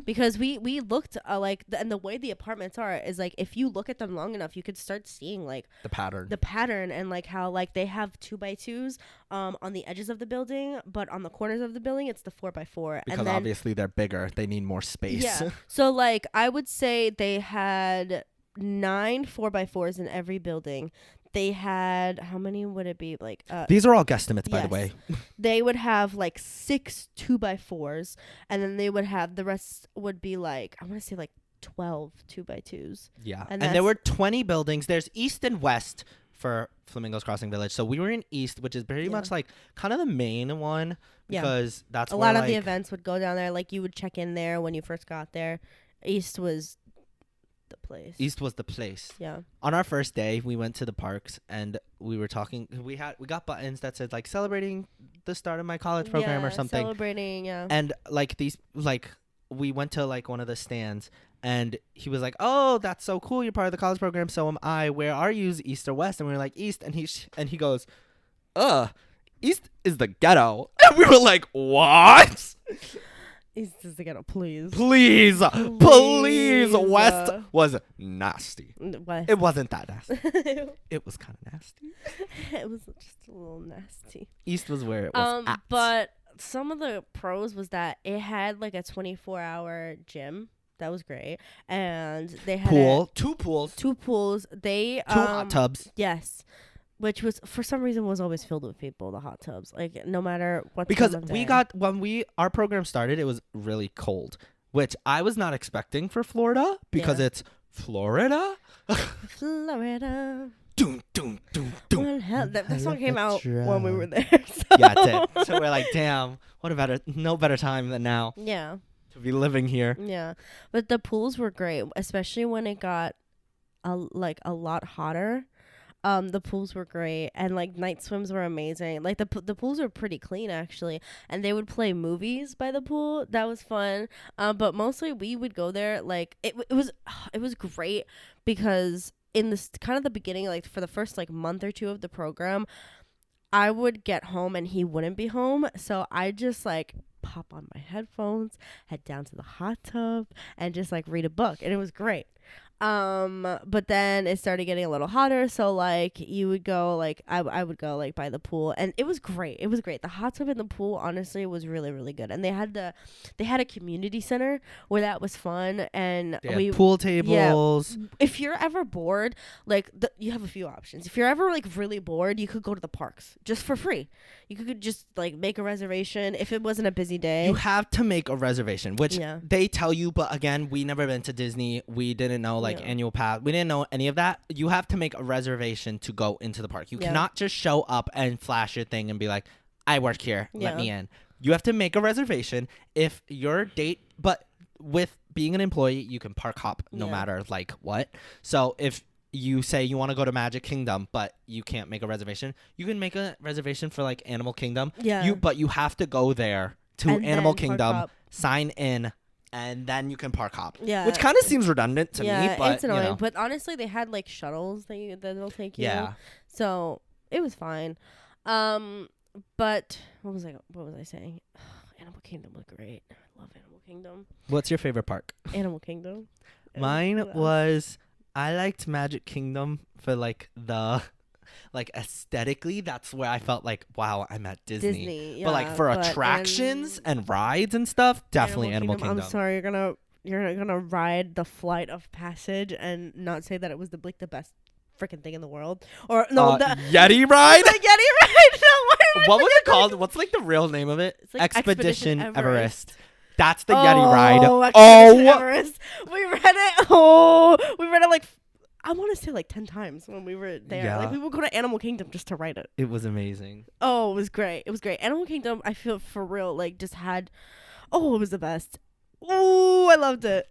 because we looked like and the way the apartments are is like if you look at them long enough, you could start seeing like The pattern. and like how like they have 2x2s on the edges of the building, but on the corners of the building it's the 4x4. Because and then obviously they're bigger. They need more space. yeah, so like I would say they had 9 4x4s in every building. They had, how many would it be? Like These are all guesstimates, by the yes. way. They would have like 6 2x4s, and then they would have the rest would be like I want to say like 12 2x2s. Yeah. And And there were 20 buildings. There's east and west for Flamingos Crossing Village. So we were in east, which is very much like kind of the main one because that's a where, lot of like, the events would go down there. Like you would check in there when you first got there. East was the place. East was the place. Yeah. On our first day, we went to the parks and we were talking. We got buttons that said like celebrating the start of my college program or something. Celebrating, yeah. And like we went to like one of the stands and he was like, "Oh, that's so cool. You're part of the college program. So am I. Where are you? East or west?" And we were like, "East." And he goes, "East is the ghetto." And we were like, "What?" East is the ghetto, please. Please. West was nasty. West. It wasn't that nasty. It was kind of nasty. It was just a little nasty. East was where it was at. But some of the pros was that it had like a 24-hour gym. That was great. And they had Two pools. 2 pools. They 2 hot tubs. Yes. Which was for some reason was always filled with people, the hot tubs. Like no matter what. Because our program started, it was really cold, which I was not expecting for Florida because it's Florida. Florida. Doom, doom, doom, doom. Well, hell, that song came out when we were there. So. Yeah, it did. So we're like, damn, no better time than now Yeah. to be living here. Yeah. But the pools were great, especially when it got a lot hotter. The pools were great, and like night swims were amazing. Like the pools were pretty clean actually, and they would play movies by the pool. That was fun. But mostly we would go there. Like it was great because in this kind of the beginning, like for the first like month or 2 of the program, I would get home and he wouldn't be home, so I just like pop on my headphones, head down to the hot tub, and just like read a book, and it was great. But then it started getting a little hotter, so like you would go like I would go like by the pool, and it was great. It was great. The hot tub in the pool honestly was really, really good. And they had a community center where that was fun, and they had pool tables. Yeah, if you're ever bored, like you have a few options. If you're ever like really bored, you could go to the parks just for free. You could just like make a reservation if it wasn't a busy day. You have to make a reservation, which they tell you, but again, we never been to Disney. We didn't know like annual pass. We didn't know any of that. You have to make a reservation to go into the park. You cannot just show up and flash your thing and be like, "I work here, let me in." You have to make a reservation. If your date, but with being an employee, you can park hop no matter like what. So if you say you want to go to Magic Kingdom, but you can't make a reservation, you can make a reservation for like Animal Kingdom. Yeah. But you have to go there to Animal Kingdom, sign in, and then you can park hop. Yeah. Which kind of seems redundant to me, but it's annoying. But honestly, they had like shuttles that'll take you. Yeah. So it was fine. But what was I saying? Animal Kingdom was great. I love Animal Kingdom. What's your favorite park? Animal Kingdom. Mine was, I liked Magic Kingdom for like the like aesthetically, that's where I felt like, wow, I'm at Disney. But like for attractions and rides and stuff, definitely Animal Kingdom. I'm sorry, you're gonna ride the Flight of Passage and not say that it was the best freaking thing in the world. Or no, the Yeti ride. The Yeti ride. No, what was it called? What's like the real name of it? It's like Expedition Everest. That's the Yeti ride. Expedition Everest. We read it. We read it like I want to say like 10 times when we were there. Yeah. Like we would go to Animal Kingdom just to ride it. It was amazing. Oh, it was great. It was great. Animal Kingdom, I feel for real, like just had, it was the best. Ooh, I loved it.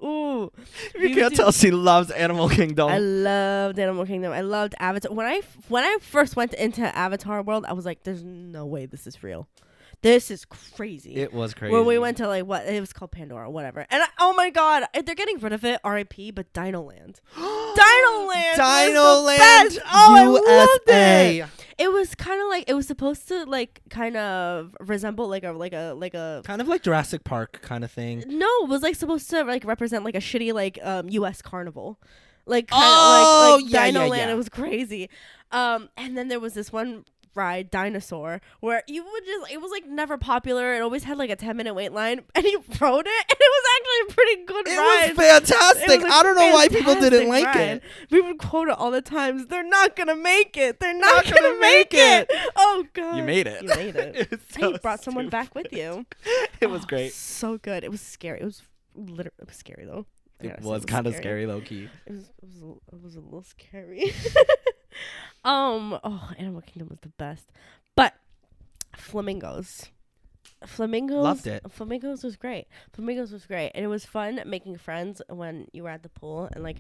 Ooh. You can't tell she loves Animal Kingdom. I loved Animal Kingdom. I loved Avatar. When I first went into Avatar World, I was like, there's no way this is real. This is crazy. It was crazy. When we went to like what it was called Pandora, whatever. And oh my god, if they're getting rid of it, R.I.P. But Dino Land, Dino Land, Dinoland, oh, I loved USA. it. It was kind of like it was supposed to like kind of resemble like a Kind of like Jurassic Park kind of thing. no, it was like supposed to like represent like a shitty like U.S. carnival, like kind Oh, of like yeah, Dino yeah, Land. yeah. It was crazy. And then there was this one ride, Dinosaur, where you would just it was like never popular. It always had like a 10-minute wait line, and you rode it, and it was actually a pretty good ride. It was fantastic. It was a I don't know why people didn't fantastic like ride. it. We would quote it all the times. They're not gonna make it. They're not gonna make it. Oh god, You made it. You made it. It was And so you brought someone stupid. back with you. It was Oh, great. so good. It was scary. It was literally it was scary though. I It gotta say, was kind of scary, low key. It was a little scary. Animal Kingdom was the best, but flamingos. Loved it. Flamingos was great. And it was fun making friends when you were at the pool and like,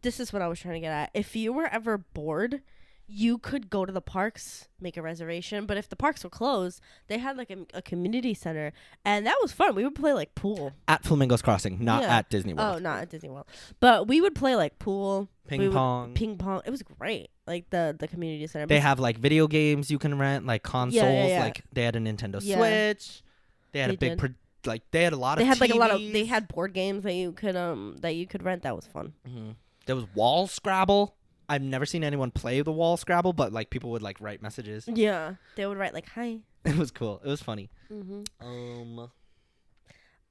this is what I was trying to get at. If you were ever bored, you could go to the parks, make a reservation. But if the parks were closed, they had like a community center, and that was fun. We would play like pool. At Flamingos Crossing, not Yeah. at Disney World. Oh, not at Disney World. But we would play like pool, Ping pong. ping pong. It was great. Like the community center. They have like video games you can rent, like consoles. yeah. Like they had a Nintendo Yeah. Switch. They had They a big, did. they had a lot They of. had like a lot of. TVs. They had board games that you could rent. That was fun. Mhm. There was wall Scrabble. I've never seen anyone play the wall Scrabble, but like people would like write messages. Yeah, they would write like hi. It was cool. It was funny. Mm-hmm.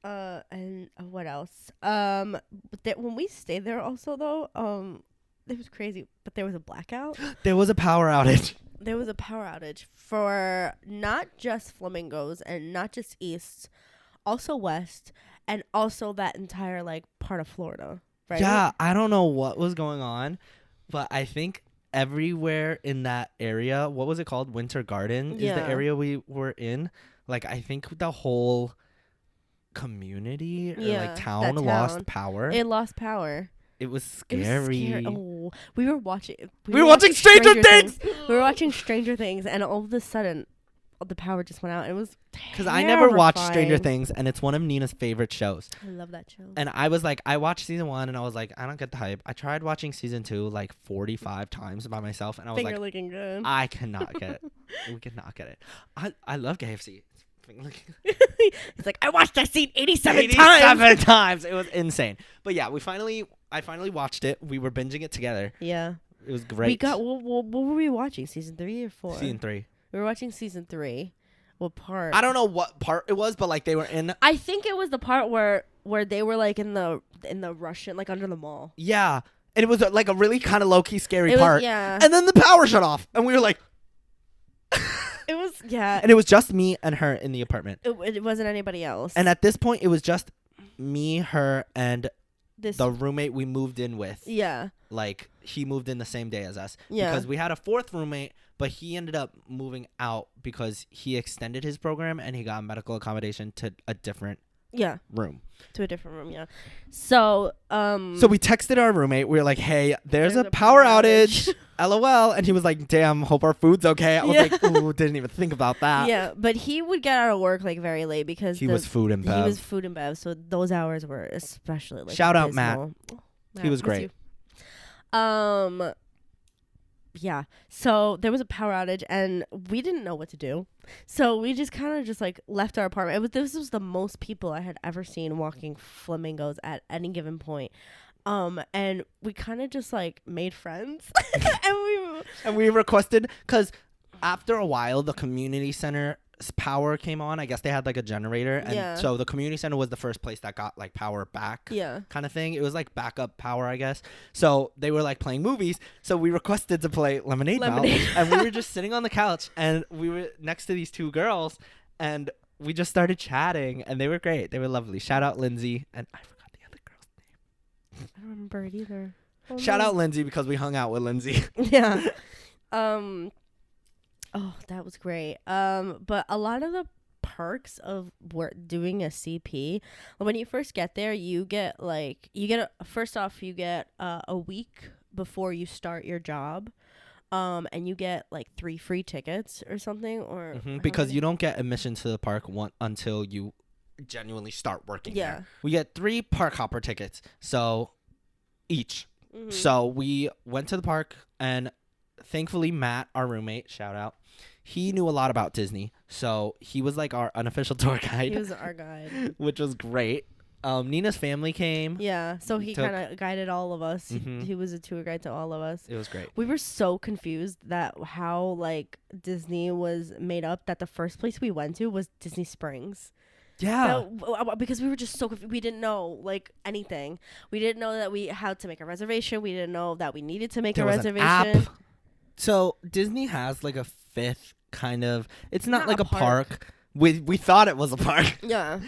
And what else? When we stayed there, also though, it was crazy. But there was a blackout. There was a power outage. There was a power outage for not just Flamingos and not just East, also West, and also that entire like part of Florida. Right? Yeah, I don't know what was going on, but I think everywhere in that area, what was it called? Winter Garden is the Yeah. area we were in. Like I think the whole community or Yeah, like town that town. lost power. It lost power. It was It was scary. scary. Oh, we were watching. We were watching Stranger Things. We were watching Stranger Things, and all of a sudden, the power just went out. It was Because I never watched Stranger terrifying. Things, and it's one of Nina's favorite shows. I love that show. And I was like, I watched season 1, and I was like, I don't get the hype. I tried watching season 2 like 45 times by myself, and I was Finger like, looking good. I cannot get it. We cannot get it. I love KFC. He's like, I watched that scene 87 times. 87 times. It was insane. But yeah, I finally watched it. We were binging it together. Yeah. It was great. We got. What were we watching? Season 3 or 4? Season 3. We were watching season 3. What part? I don't know what part it was, but like they were in. I think it was the part where they were like in the Russian, like under the mall. Yeah, and it was like a really kind of low key scary It was- part. yeah. And then the power shut off, and we were like, It was and it was just me and her in the apartment. It wasn't anybody else. And at this point, it was just me, her, and this. the roommate we moved in with. Yeah. Like he moved in the same day as us. Yeah. Because we had a fourth roommate, but he ended up moving out because he extended his program and he got medical accommodation to a different Yeah. room. To a different room. Yeah. So So we texted our roommate. We were like, "Hey, there's a power outage. LOL." And he was like, "Damn, hope our food's okay." I was Yeah. like, "Ooh, didn't even think about that." yeah, but he would get out of work like very late because He was food and bev. He was food and bev, so those hours were especially like Shout out, Matt. dismal. Oh, He was miss great. you. Yeah. So there was a power outage and we didn't know what to do. So we just kind of just like left our apartment. This was the most people I had ever seen walking flamingos at any given point. And we kind of just like made friends. And we requested, because after a while, the community center's power came on. I guess they had like a generator. And Yeah. so the community center was the first place that got like power back. Yeah. Kind of thing. It was like backup power, I guess. So they were like playing movies. So we requested to play Lemonade Mouth. And we were just sitting on the couch and we were next to these two girls and we just started chatting and they were great. They were lovely. Shout out Lindsay. And I forgot the other girl's name. I don't remember it either. Oh, Shout no. out Lindsay because we hung out with Lindsay. Yeah. Oh, that was great. But a lot of the perks of doing a CP, when you first get there, you get first off, you get a week before you start your job. And you get like 3 free tickets or something, or because you don't get admission to the park until you genuinely start working there. We get 3 park hopper tickets, so each. So we went to the park, and thankfully Matt, our roommate, shout out, he knew a lot about Disney, so he was like our unofficial tour guide. He was our guide, which was great. Nina's family came. Yeah, so he kind of guided all of us. He was a tour guide to all of us. It was great. We were so confused that how like Disney was made up, that the first place we went to was Disney Springs. Yeah. Because we were just so confused. We didn't know like anything. We didn't know that we had to make a reservation. We didn't know that we needed to make a reservation. An app. So Disney has like a 5th kind of. It's not like a park. We thought it was a park. Yeah.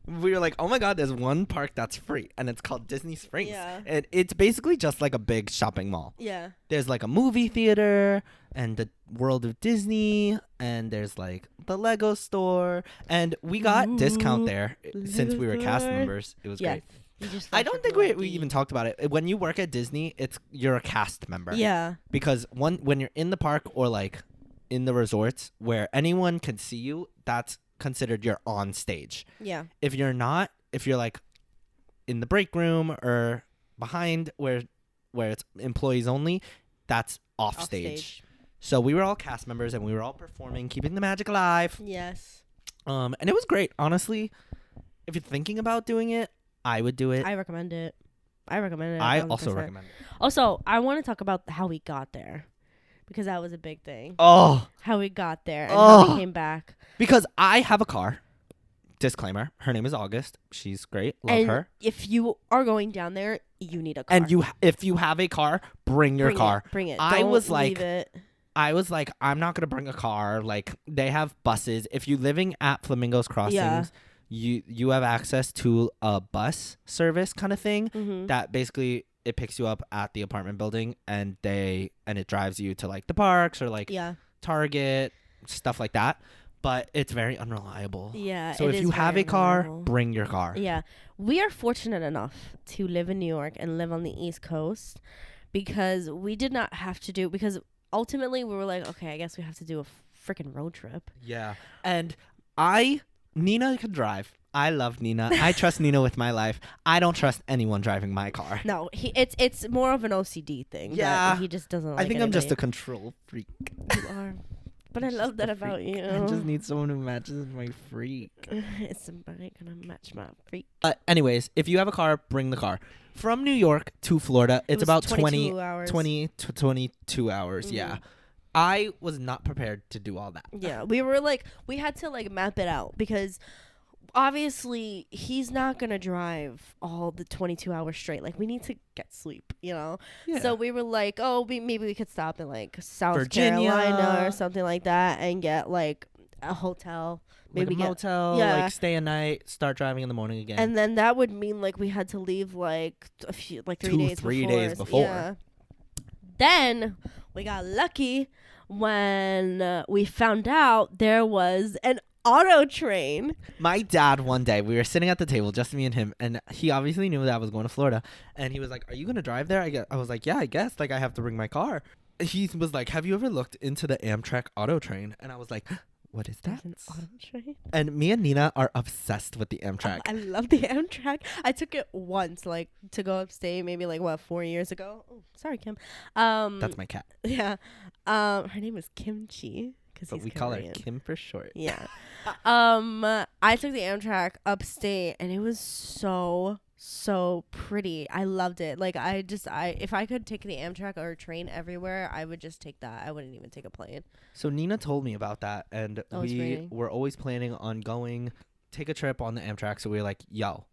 We were like, oh my God, there's one park that's free, and it's called Disney Springs. Yeah. And it's basically just like a big shopping mall. Yeah. There's like a movie theater and the World of Disney, and there's like the Lego store, and we got discount there since we were cast members. It was great. I don't think we even talked about it. When you work at Disney, you're a cast member. Yeah. Because when you're in the park or like in the resorts where anyone can see you, that's considered you're on stage. Yeah. If you're not, if you're like in the break room or behind where it's employees only, that's off stage. So we were all cast members, and we were all performing, keeping the magic alive. Yes. And it was great. Honestly, if you're thinking about doing it, I would do it. I recommend it. I also recommend it. Also, I want to talk about how we got there, because that was a big thing. Oh. How we got there and how we came back. Because I have a car. Disclaimer. Her name is August. She's great. Love her. If you are going down there, you need a car. And if you have a car, bring your car. Bring it. I Don't was leave like, it. I'm not going to bring a car. Like, they have buses. If you're living at Flamingos Crossings, you have access to a bus service kind of thing that basically it picks you up at the apartment building, and it drives you to like the parks or like Target, stuff like that. But it's very unreliable. Yeah. So if you have a car, bring your car. Yeah. We are fortunate enough to live in New York and live on the East Coast, because we did not have to do, because ultimately we were like, okay, I guess we have to do a freaking road trip. Yeah. And Nina can drive. I love Nina. I trust Nina with my life. I don't trust anyone driving my car. No, it's more of an OCD thing. Yeah. He just doesn't like I think anybody. I'm just a control freak. You are. But I love that about you. I just need someone who matches my freak. Is somebody gonna match my freak? Anyways, if you have a car, bring the car. From New York to Florida, it's about 20 to 22 hours. Yeah. I was not prepared to do all that. Yeah. We had to like map it out, because obviously he's not gonna drive all the 22 hours straight. Like, we need to get sleep, you know. So we were like, maybe we could stop in like South Virginia. Carolina or something like that and get like a hotel, maybe like a motel, like stay a night, start driving in the morning again. And then that would mean like we had to leave like 3 days before. Yeah. Then we got lucky when we found out there was an auto train. My dad, one day, we were sitting at the table, just me and him, and he obviously knew that I was going to Florida, and he was like, are you going to drive there? I was like, yeah, I guess. Like, I have to bring my car. He was like, have you ever looked into the Amtrak auto train? And I was like, what is that? An auto train? And me and Nina are obsessed with the Amtrak. I love the Amtrak. I took it once, like, to go upstate, maybe like 4 years ago. Oh, sorry, Kim. That's my cat. Yeah. Her name is Kimchi. But we call her Kim for short. Yeah. I took the Amtrak upstate, and it was so pretty. I loved it. Like, if I could take the Amtrak or a train everywhere, I would just take that. I wouldn't even take a plane. So Nina told me about that, and we were always planning on take a trip on the Amtrak. So we were like, yo,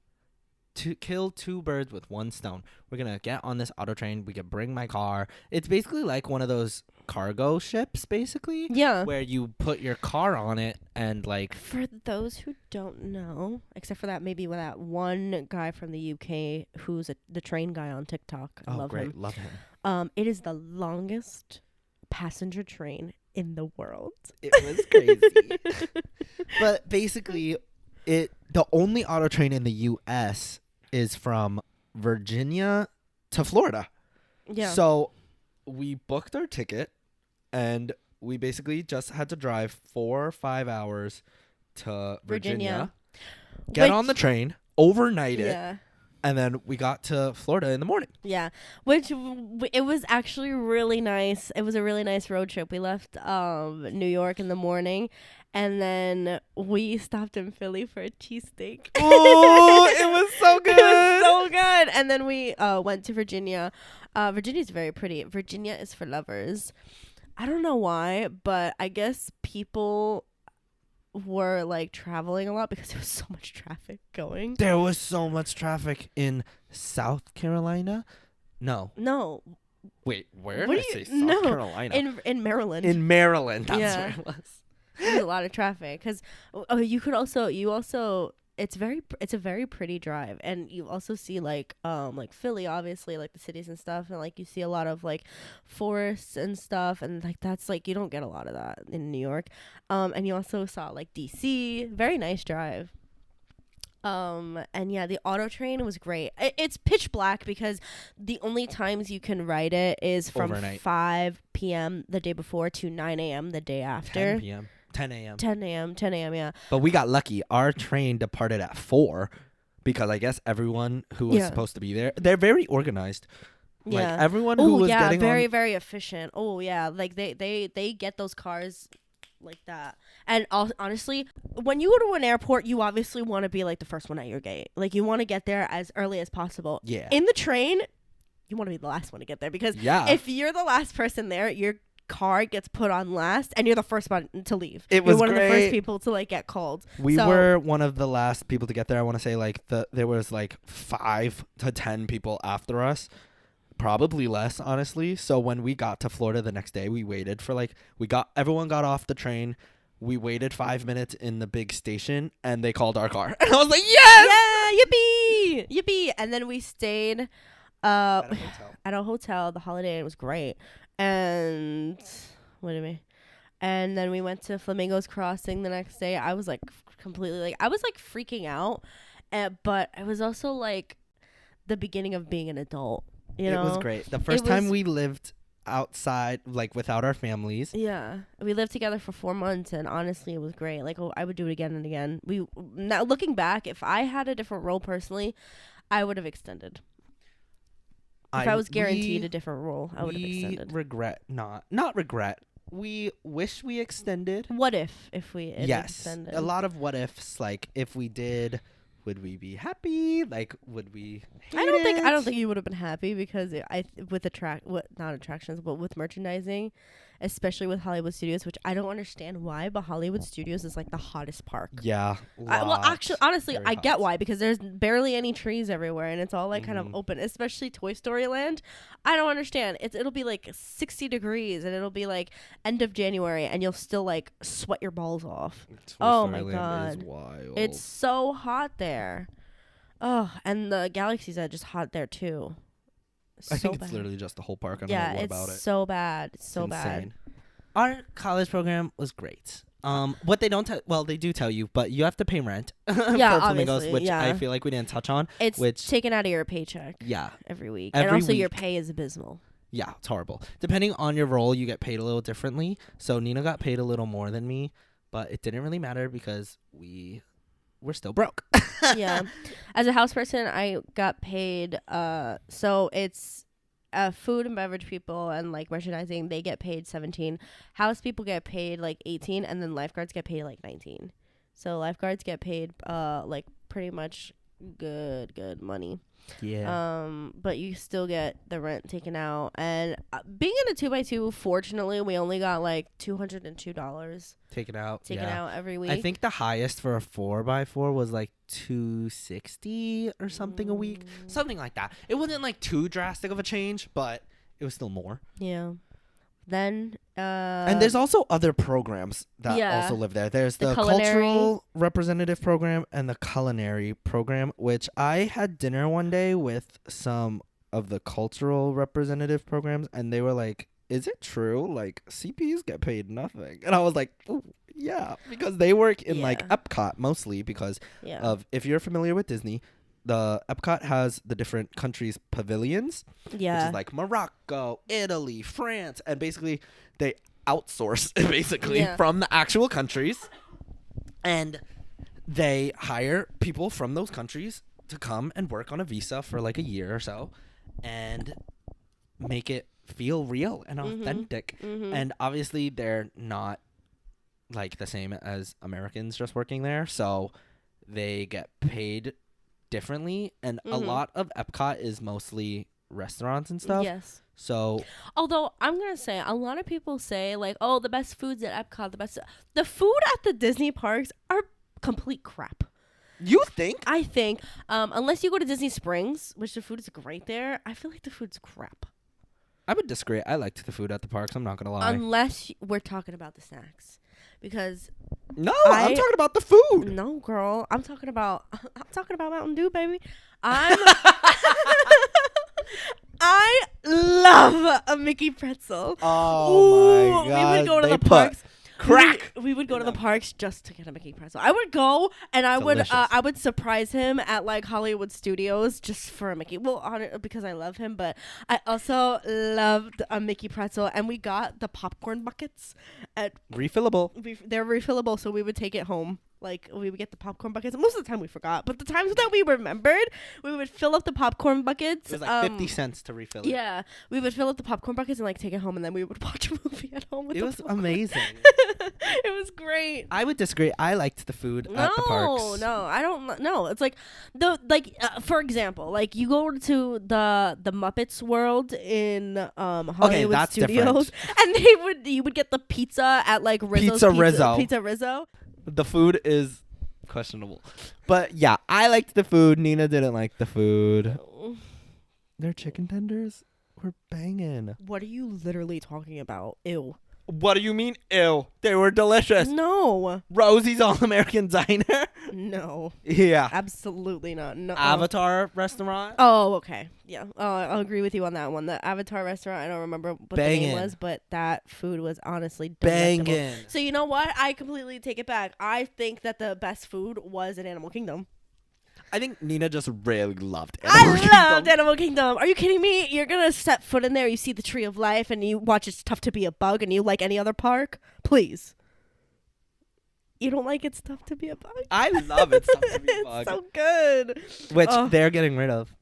to kill 2 birds with 1 stone. We're going to get on this auto train. We can bring my car. It's basically like one of those cargo ships, basically. Yeah. Where you put your car on it and like... For those who don't know, except for maybe that one guy from the UK who's the train guy on TikTok. I love him. Love him. It is the longest passenger train in the world. It was crazy. But basically, the only auto train in the U.S. is from Virginia to Florida. Yeah. So we booked our ticket and we basically just had to drive 4 or 5 hours to Virginia. Get on the train, overnight it, and then we got to Florida in the morning. Yeah, which it was actually really nice. It was a really nice road trip. We left New York in the morning, and then we stopped in Philly for a cheesesteak. Oh, it was so good. It was so good. And then we went to Virginia. Virginia's very pretty. Virginia is for lovers. I don't know why, but I guess people were like traveling a lot because there was so much traffic going. There was so much traffic in South Carolina. No. Wait, where did I say South Carolina? In Maryland. In Maryland, that's where it was. There's a lot of traffic because it's a very pretty drive, and you also see like Philly, obviously, like the cities and stuff, and like you see a lot of like forests and stuff, and like that's like you don't get a lot of that in New York. And you also saw like DC. Very nice drive. And yeah, the auto train was great. It's pitch black because the only times you can ride it is from overnight. 5 p.m. the day before to 9 a.m. the day after. 10 p.m. 10 a.m. 10 a.m., yeah. But we got lucky. Our train departed at 4 because I guess everyone who was supposed to be there, they're very organized. Yeah. Like everyone who was getting very, very efficient. Oh, yeah. Like they get those cars like that. And honestly, when you go to an airport, you obviously want to be like the first one at your gate. Like you want to get there as early as possible. Yeah. In the train, you want to be the last one to get there because if you're the last person there, your car gets put on last and you're the first one to leave. You're one of the first people to like get called. We were one of the last people to get there. I want to say like there was like 5 to 10 people after us, probably less, honestly. So when we got to Florida the next day, we waited for everyone got off the train. We waited 5 minutes in the big station and they called our car. And I was like, yes! Yeah, yippee! And then we stayed at a hotel. The Holiday Inn was great. And and then we went to Flamingos Crossing the next day. I was like completely like I was like freaking out, but it was also like the beginning of being an adult. You know, it was great. The first time we lived outside, like without our families. Yeah, we lived together for 4 months, and honestly, it was great. Like I would do it again and again. Now looking back, if I had a different role personally, I would have extended. If I was guaranteed a different role, I would have extended. Not regret. We wish we extended. What if we extended? A lot of what ifs. Like if we did, would we be happy? Like would we? I don't think you would have been happy because not attractions, but with merchandising, especially with Hollywood Studios, which I don't understand why, but Hollywood Studios is like the hottest park. Yeah. Well, actually, honestly, I get why, because there's barely any trees everywhere and it's all like kind of open, especially Toy Story Land. I don't understand. It'll be like 60 degrees and it'll be like end of January and you'll still like sweat your balls off. Oh my God. Is wild. It's so hot there. Oh, and the Galaxy's Edge is hot there too. I think it's literally just the whole park. I don't know what about it. Yeah, it's so bad. It's so bad. Our college program was great. What they don't they do tell you, but you have to pay rent for Flamingos, which I feel like we didn't touch on. It's taken out of your paycheck. Yeah. Every week. And also your pay is abysmal. Yeah, it's horrible. Depending on your role, you get paid a little differently. So Nina got paid a little more than me, but it didn't really matter because we're still broke. Yeah. As a house person, I got paid. So it's food and beverage people and like merchandising, they get paid 17. House people get paid like 18, and then lifeguards get paid like 19. So lifeguards get paid like pretty much good money. Yeah. But you still get the rent taken out, and being in a 2x2, fortunately, we only got like $202 taken out every week. I think the highest for a 4x4 was like $260 or something a week, something like that. It wasn't like too drastic of a change, but it was still more. Yeah. Then and there's also other programs that also live there. There's the cultural representative program and the culinary program, which I had dinner one day with some of the cultural representative programs, and they were like, is it true? Like CPs get paid nothing. And I was like, ooh, yeah, because they work in like Epcot mostly because of, if you're familiar with Disney, the Epcot has the different countries' pavilions, which is like Morocco, Italy, France, and basically outsource basically Yeah. from the actual countries, and they hire people from those countries to come and work on a visa for like a year or so and make it feel real and authentic. And obviously they're not like the same as Americans just working there, so they get paid differently, and a lot of Epcot is mostly restaurants and stuff. Yes. So Although I'm gonna say a lot of people say like, oh, the best foods at Epcot, the food at the Disney parks are complete crap. you think? I think unless you go to Disney Springs, which the food is great there, I feel like the food's crap. I would disagree. I liked the food at the parks. I'm not gonna lie. Unless we're talking about the snacks, because No, I'm talking about the food. no, girl, I'm talking about Mountain Dew, baby. I love a Mickey pretzel. Oh my god! We would go to They the put parks. crack. We would go to the parks just to get a Mickey pretzel. I would go and I Delicious. would surprise him at like Hollywood Studios just for a Mickey. Well, because I love him, but I also loved a Mickey pretzel. And we got the popcorn buckets at Refillable. they're refillable, so we would take it home. Like, we would get the popcorn buckets. Most of the time we forgot, but the times that we remembered, we would fill up the popcorn buckets. It was like 50 cents to refill it. Yeah, we would fill up the popcorn buckets and like take it home, and then we would watch a movie at home with It the was popcorn. amazing. It was great. I would disagree. I liked the food at the parks. No, I don't know. It's like for example, like you go to the Muppets World in Hollywood that's Studios, and you would get the pizza at like Rizzo's Pizza Rizzo. The food is questionable. But yeah, I liked the food. Nina didn't like the food. Their chicken tenders were banging. What are you literally talking about? Ew. What do you mean, ew? They were delicious. No. Rosie's All-American Diner. No. Yeah. Absolutely not. No. Avatar restaurant. Oh, okay. Yeah. I'll agree with you on that one. The Avatar restaurant, I don't remember what the name was, but that food was honestly delectable. Banging. So you know what? I completely take it back. I think that the best food was in Animal Kingdom. I think Nina just really loved Animal Kingdom. I loved Animal Kingdom. Are you kidding me? You're going to set foot in there, you see the Tree of Life, and you watch It's Tough to Be a Bug, and you like any other park? Please. You don't like It's Tough to Be a Bug? I love It's Tough to Be a Bug. It's so good. Which they're getting rid of.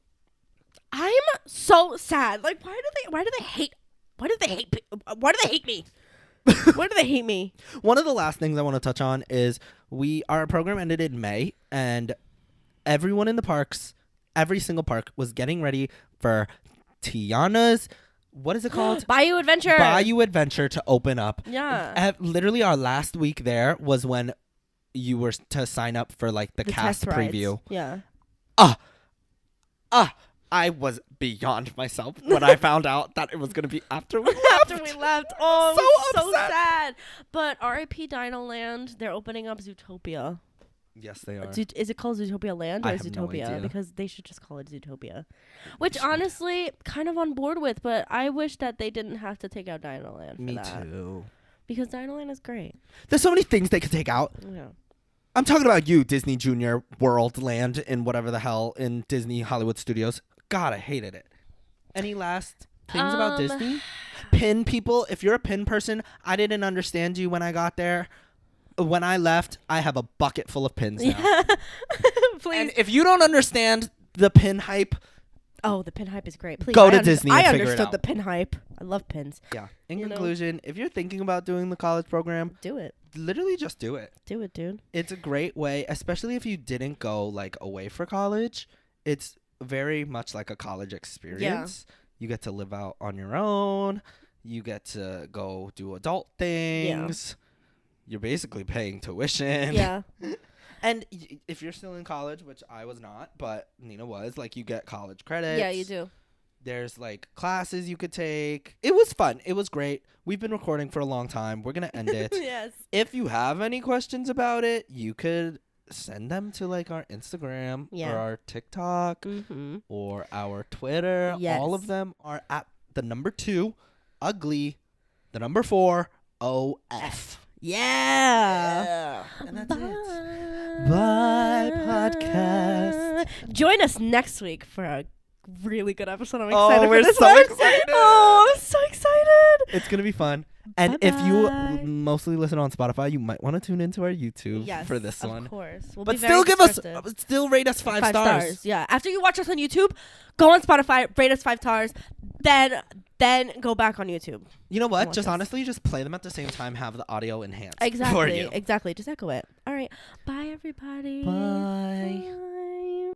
I'm so sad. Like, why do they hate me? Why do they hate me? One of the last things I want to touch on is our program ended in May, and everyone in the parks, every single park, was getting ready for Tiana's, what is it called? Bayou Adventure to open up. Yeah. Literally our last week there was when you were to sign up for like the cast test rides. preview. Yeah. I was beyond myself when I found out that it was going to be after we left. After we left. Oh, So so upset. sad. But R.I.P. Dino Land, they're opening up Zootopia. Yes, they are. Is it called Zootopia Land or I have no Zootopia? idea. Because they should just call it Zootopia. Which honestly, kind of on board with, but I wish that they didn't have to take out Dino Land for Me that. too. Because Dino Land is great. There's so many things they could take out. Yeah. I'm talking about you, Disney Junior World Land in whatever the hell in Disney Hollywood Studios. God, I hated it. Any last things about Disney? Pin people. If you're a pin person, I didn't understand you when I got there. When I left, I have a bucket full of pins now. Yeah. Please. And if you don't understand the pin hype, Oh, the pin hype is great. Please Go to Disney and I figure it understood out. the pin hype. I love pins. yeah. In You know? conclusion, if you're thinking about doing the college program, Do it. literally just do it. Do it, dude. It's a great way, especially if you didn't go like away for college. It's very much like a college experience. You get to live out on your own. You get to go do adult things. You're basically paying tuition. Yeah. And if you're still in college, which I was not, but Nina was, like you get college credits. Yeah, you do. There's like classes you could take. It was fun. It was great. We've been recording for a long time. We're going to end it. Yes. If you have any questions about it, you could send them to like our Instagram Yeah. or our TikTok Mm-hmm. or our Twitter. Yes. All of them are at the number 2, ugly, the number 4, OF. Yeah. And that's Bye. it. Bye, podcast. Join us next week for a really good episode. I'm Oh, excited we're for this so one. excited. Oh, I'm so excited. It's going to be fun. And if you Bye-bye. mostly listen on Spotify, you might want to tune into our YouTube Yes, for this of one. course. We'll But be very still give us, descriptive. still rate us 5 stars. Yeah. After you watch us on YouTube, go on Spotify, rate us 5 stars, then go back on YouTube. You know what? watch Just us. honestly, just play them at the same time. Have the audio enhanced for Exactly. you. Exactly. Just echo it. All right. Bye, everybody. Bye. Bye.